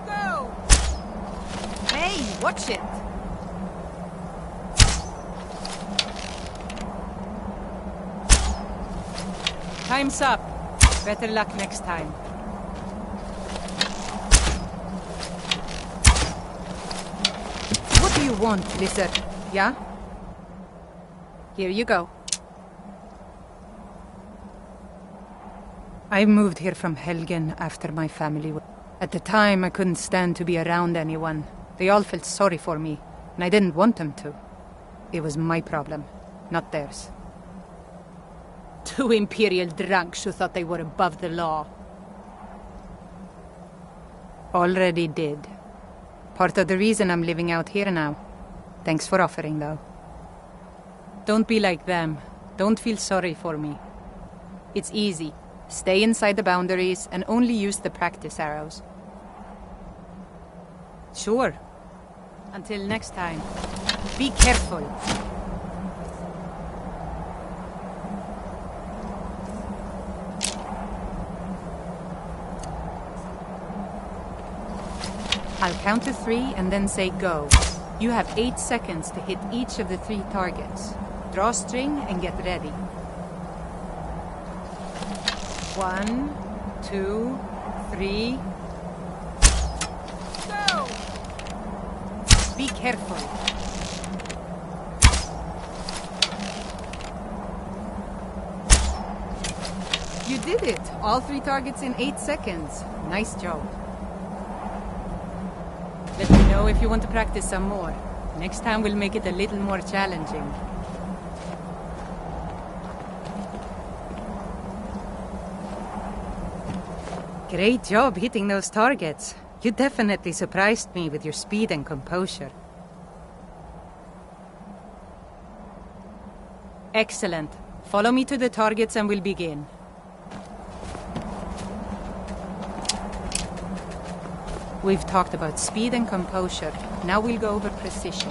Go! Hey, watch it! Time's up. Better luck next time. What do you want, lizard? Yeah? Here you go. I moved here from Helgen after my family. At the time, I couldn't stand to be around anyone. They all felt sorry for me, and I didn't want them to. It was my problem, not theirs. 2 Imperial drunks who thought they were above the law. Already did. Part of the reason I'm living out here now. Thanks for offering, though. Don't be like them. Don't feel sorry for me. It's easy. Stay inside the boundaries and only use the practice arrows. Sure. Until next time, be careful. I'll count to 3 and then say go. You have 8 seconds to hit each of the 3 targets. Draw string and get ready. 1, 2, 3... Go! Be careful. You did it! All 3 targets in 8 seconds. Nice job. Let me know if you want to practice some more. Next time we'll make it a little more challenging. Great job hitting those targets. You definitely surprised me with your speed and composure. Excellent. Follow me to the targets and we'll begin. We've talked about speed and composure. Now we'll go over precision.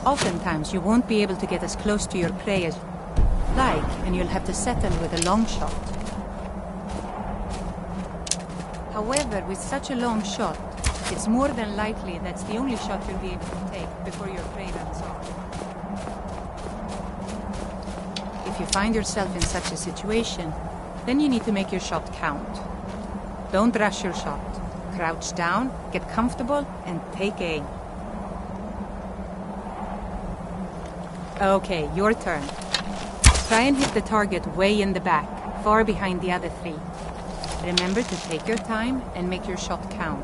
Oftentimes, you won't be able to get as close to your prey as you'd like, and you'll have to settle with a long shot. However, with such a long shot, it's more than likely that's the only shot you'll be able to take before your prey runs off. If you find yourself in such a situation, then you need to make your shot count. Don't rush your shot. Crouch down, get comfortable, and take aim. Okay, your turn. Try and hit the target way in the back, far behind the other three. Remember to take your time and make your shot count.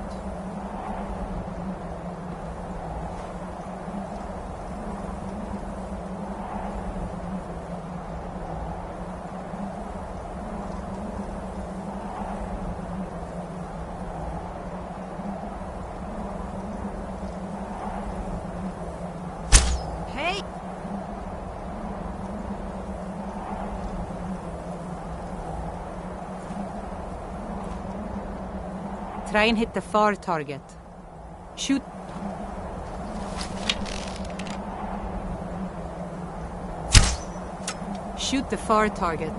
Hey! Try and hit the far target. Shoot. Shoot the far target.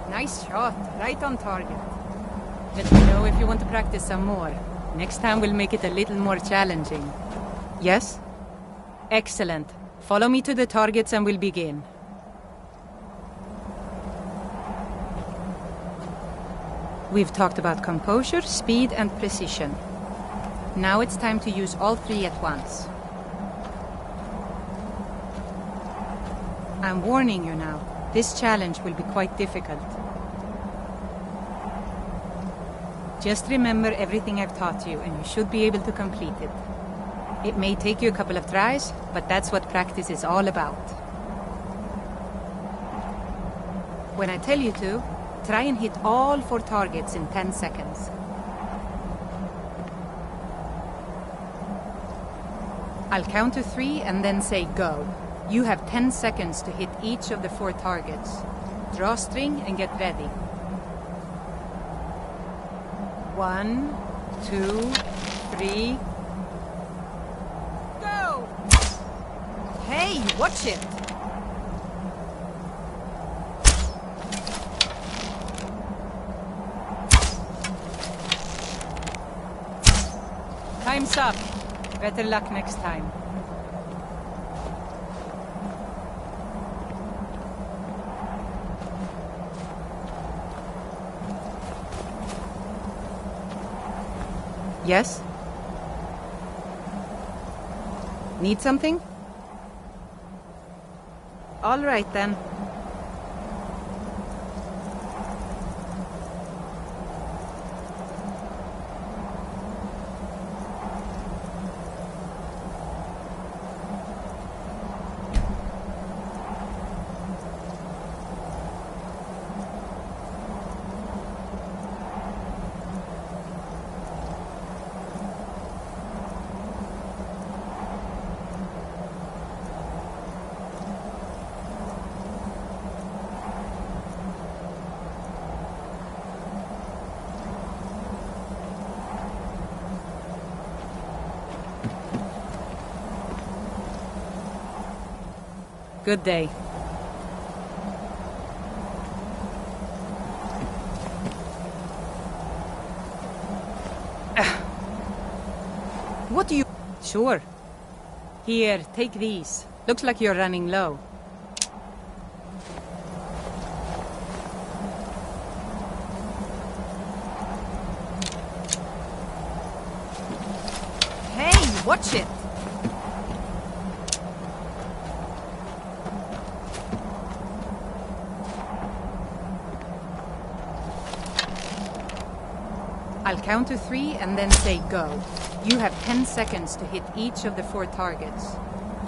Nice shot, right on target. Let me know if you want to practice some more. Next time we'll make it a little more challenging. Yes? Excellent. Follow me to the targets and we'll begin. We've talked about composure, speed, and precision. Now it's time to use all three at once. I'm warning you now. This challenge will be quite difficult. Just remember everything I've taught you, and you should be able to complete it. It may take you a couple of tries, but that's what practice is all about. When I tell you to, try and hit all 4 targets in 10 seconds. I'll count to 3 and then say go. You have 10 seconds to hit each of the 4 targets. Draw string and get ready. 1, 2, 3. Go! Hey, watch it! Time's up. Better luck next time. Yes? Need something? All right then. Good day. What do you... Sure. Here, take these. Looks like you're running low. Hey, watch it! I'll count to 3 and then say go. You have 10 seconds to hit each of the 4 targets.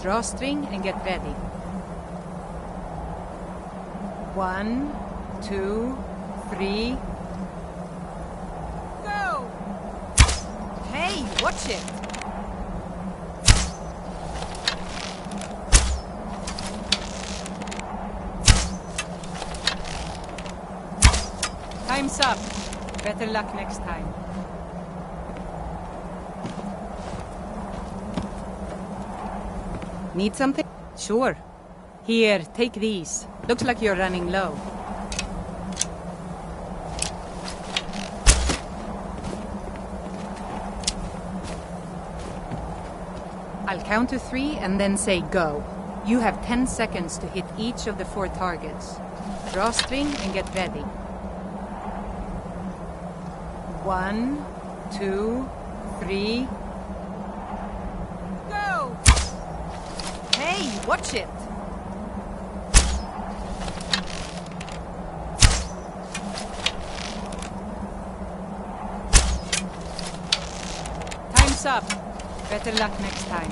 Draw string and get ready. 1, 2, 3. Go! Hey, watch it! Time's up. Better luck next time. Need something? Sure. Here, take these. Looks like you're running low. I'll count to 3 and then say go. You have 10 seconds to hit each of the 4 targets. Draw string and get ready. 1, 2, 3. Go! Hey, watch it! Time's up. Better luck next time.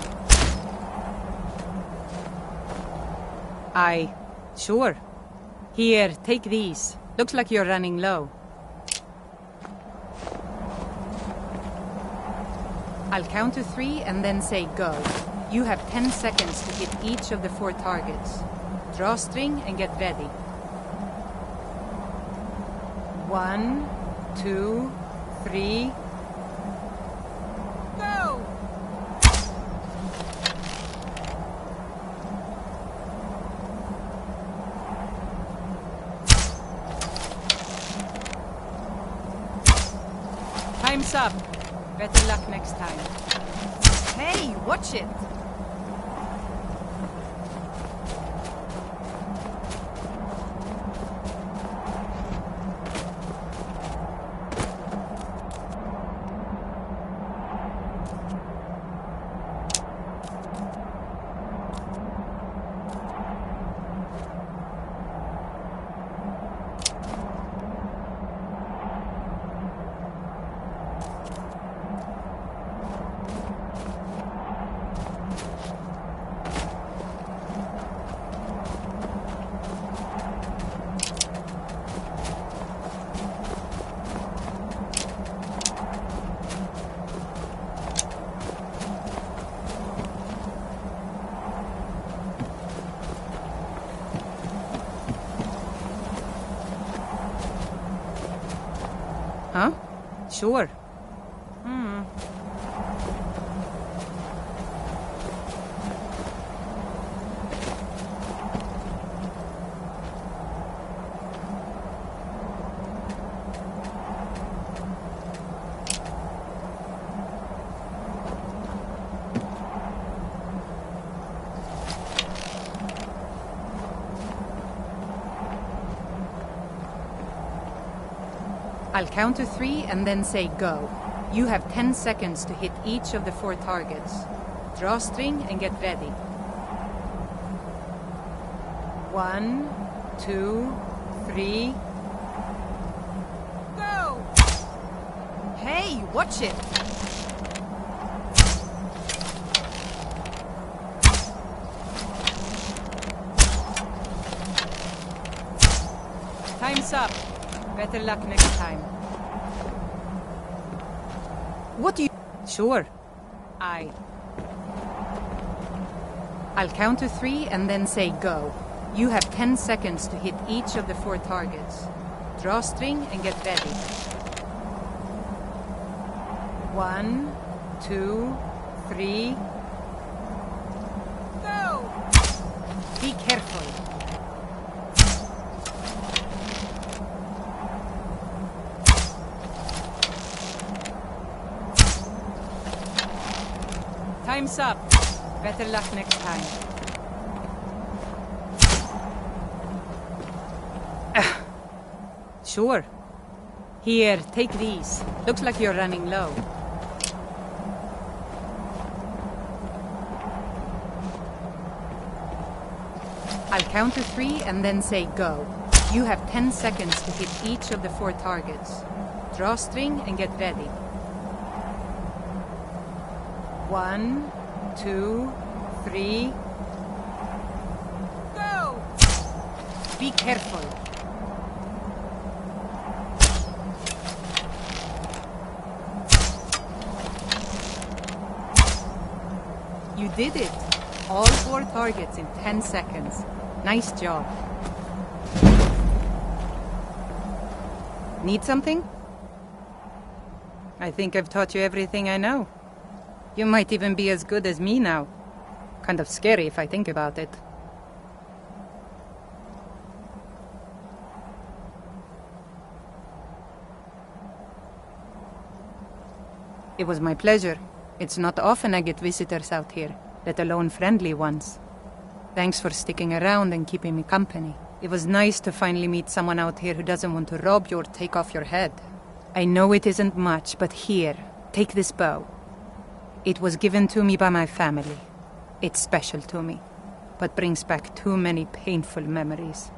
Sure. Here, take these. Looks like you're running low. I'll count to 3 and then say go. You have 10 seconds to hit each of the 4 targets. Draw string and get ready. 1, 2, 3. Go! Time's up. Better luck next time. Hey, watch it! Huh? Sure. I'll count to 3 and then say go. You have 10 seconds to hit each of the 4 targets. Draw string and get ready. 1, 2, 3. Go! Hey, watch it! Time's up. Better luck next time. What do you... Sure. I'll count to 3 and then say go. You have 10 seconds to hit each of the 4 targets. Draw string and get ready. 1, 2, 3. Go! Be careful. Time's up. Better luck next time. Sure. Here, take these. Looks like you're running low. I'll count to 3 and then say go. You have 10 seconds to hit each of the 4 targets. Drawstring and get ready. 1, 2, 3. Go! Be careful. You did it. All 4 targets in 10 seconds. Nice job. Need something? I think I've taught you everything I know. You might even be as good as me now. Kind of scary if I think about it. It was my pleasure. It's not often I get visitors out here, let alone friendly ones. Thanks for sticking around and keeping me company. It was nice to finally meet someone out here who doesn't want to rob you or take off your head. I know it isn't much, but here, take this bow. It was given to me by my family. It's special to me, but brings back too many painful memories.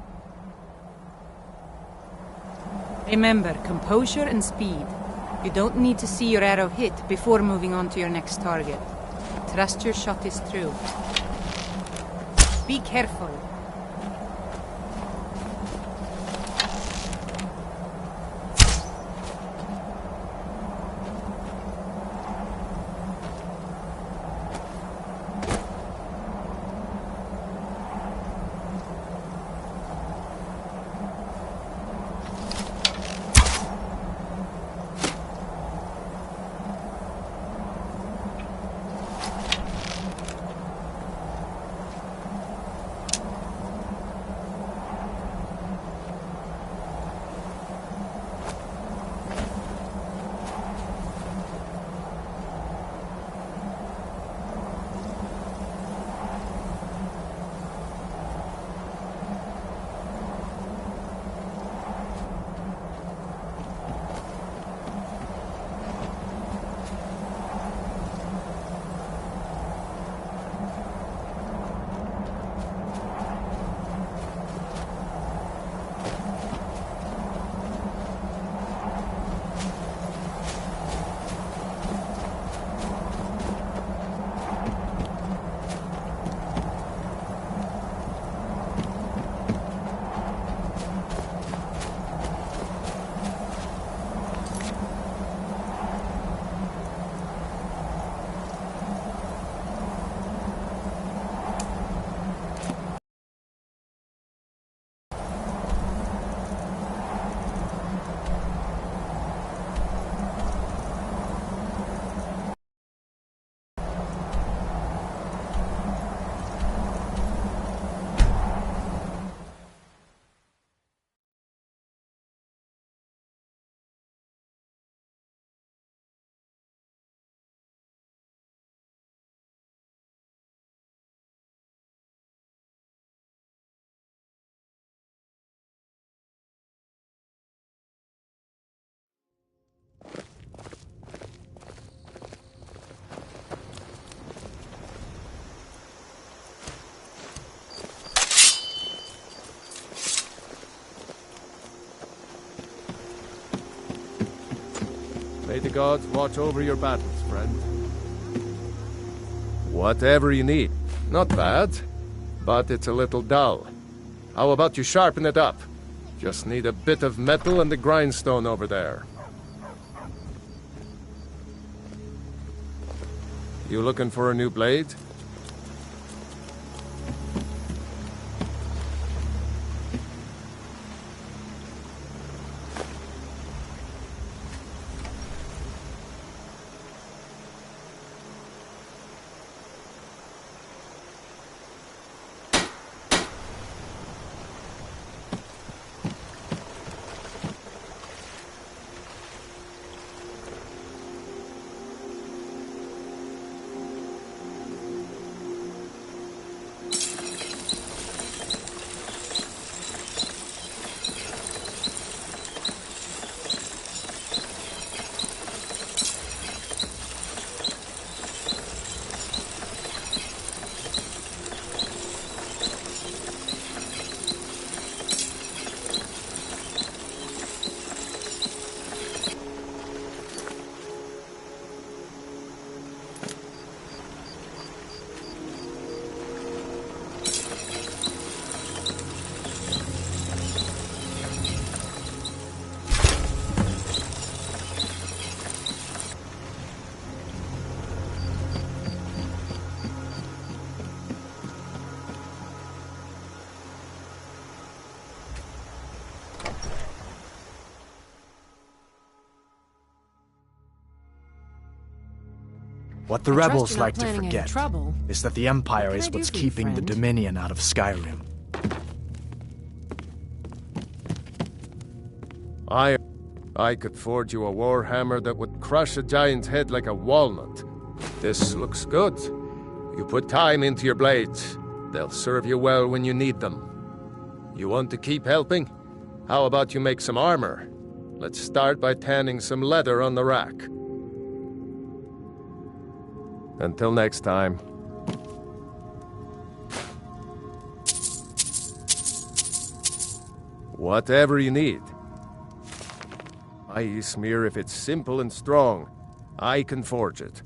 Remember, composure and speed. You don't need to see your arrow hit before moving on to your next target. Trust your shot is true. Be careful. May the gods watch over your battles, friend. Whatever you need. Not bad, but it's a little dull. How about you sharpen it up? Just need a bit of metal and the grindstone over there. You looking for a new blade? What the I trust rebels you're not like to planning any forget trouble. is that the Empire What can is I do what's for you, keeping the friend? Dominion out of Skyrim. I could forge you a warhammer that would crush a giant's head like a walnut. This looks good. You put time into your blades. They'll serve you well when you need them. You want to keep helping? How about you make some armor? Let's start by tanning some leather on the rack. Until next time. Whatever you need. I smear if it's simple and strong. I can forge it.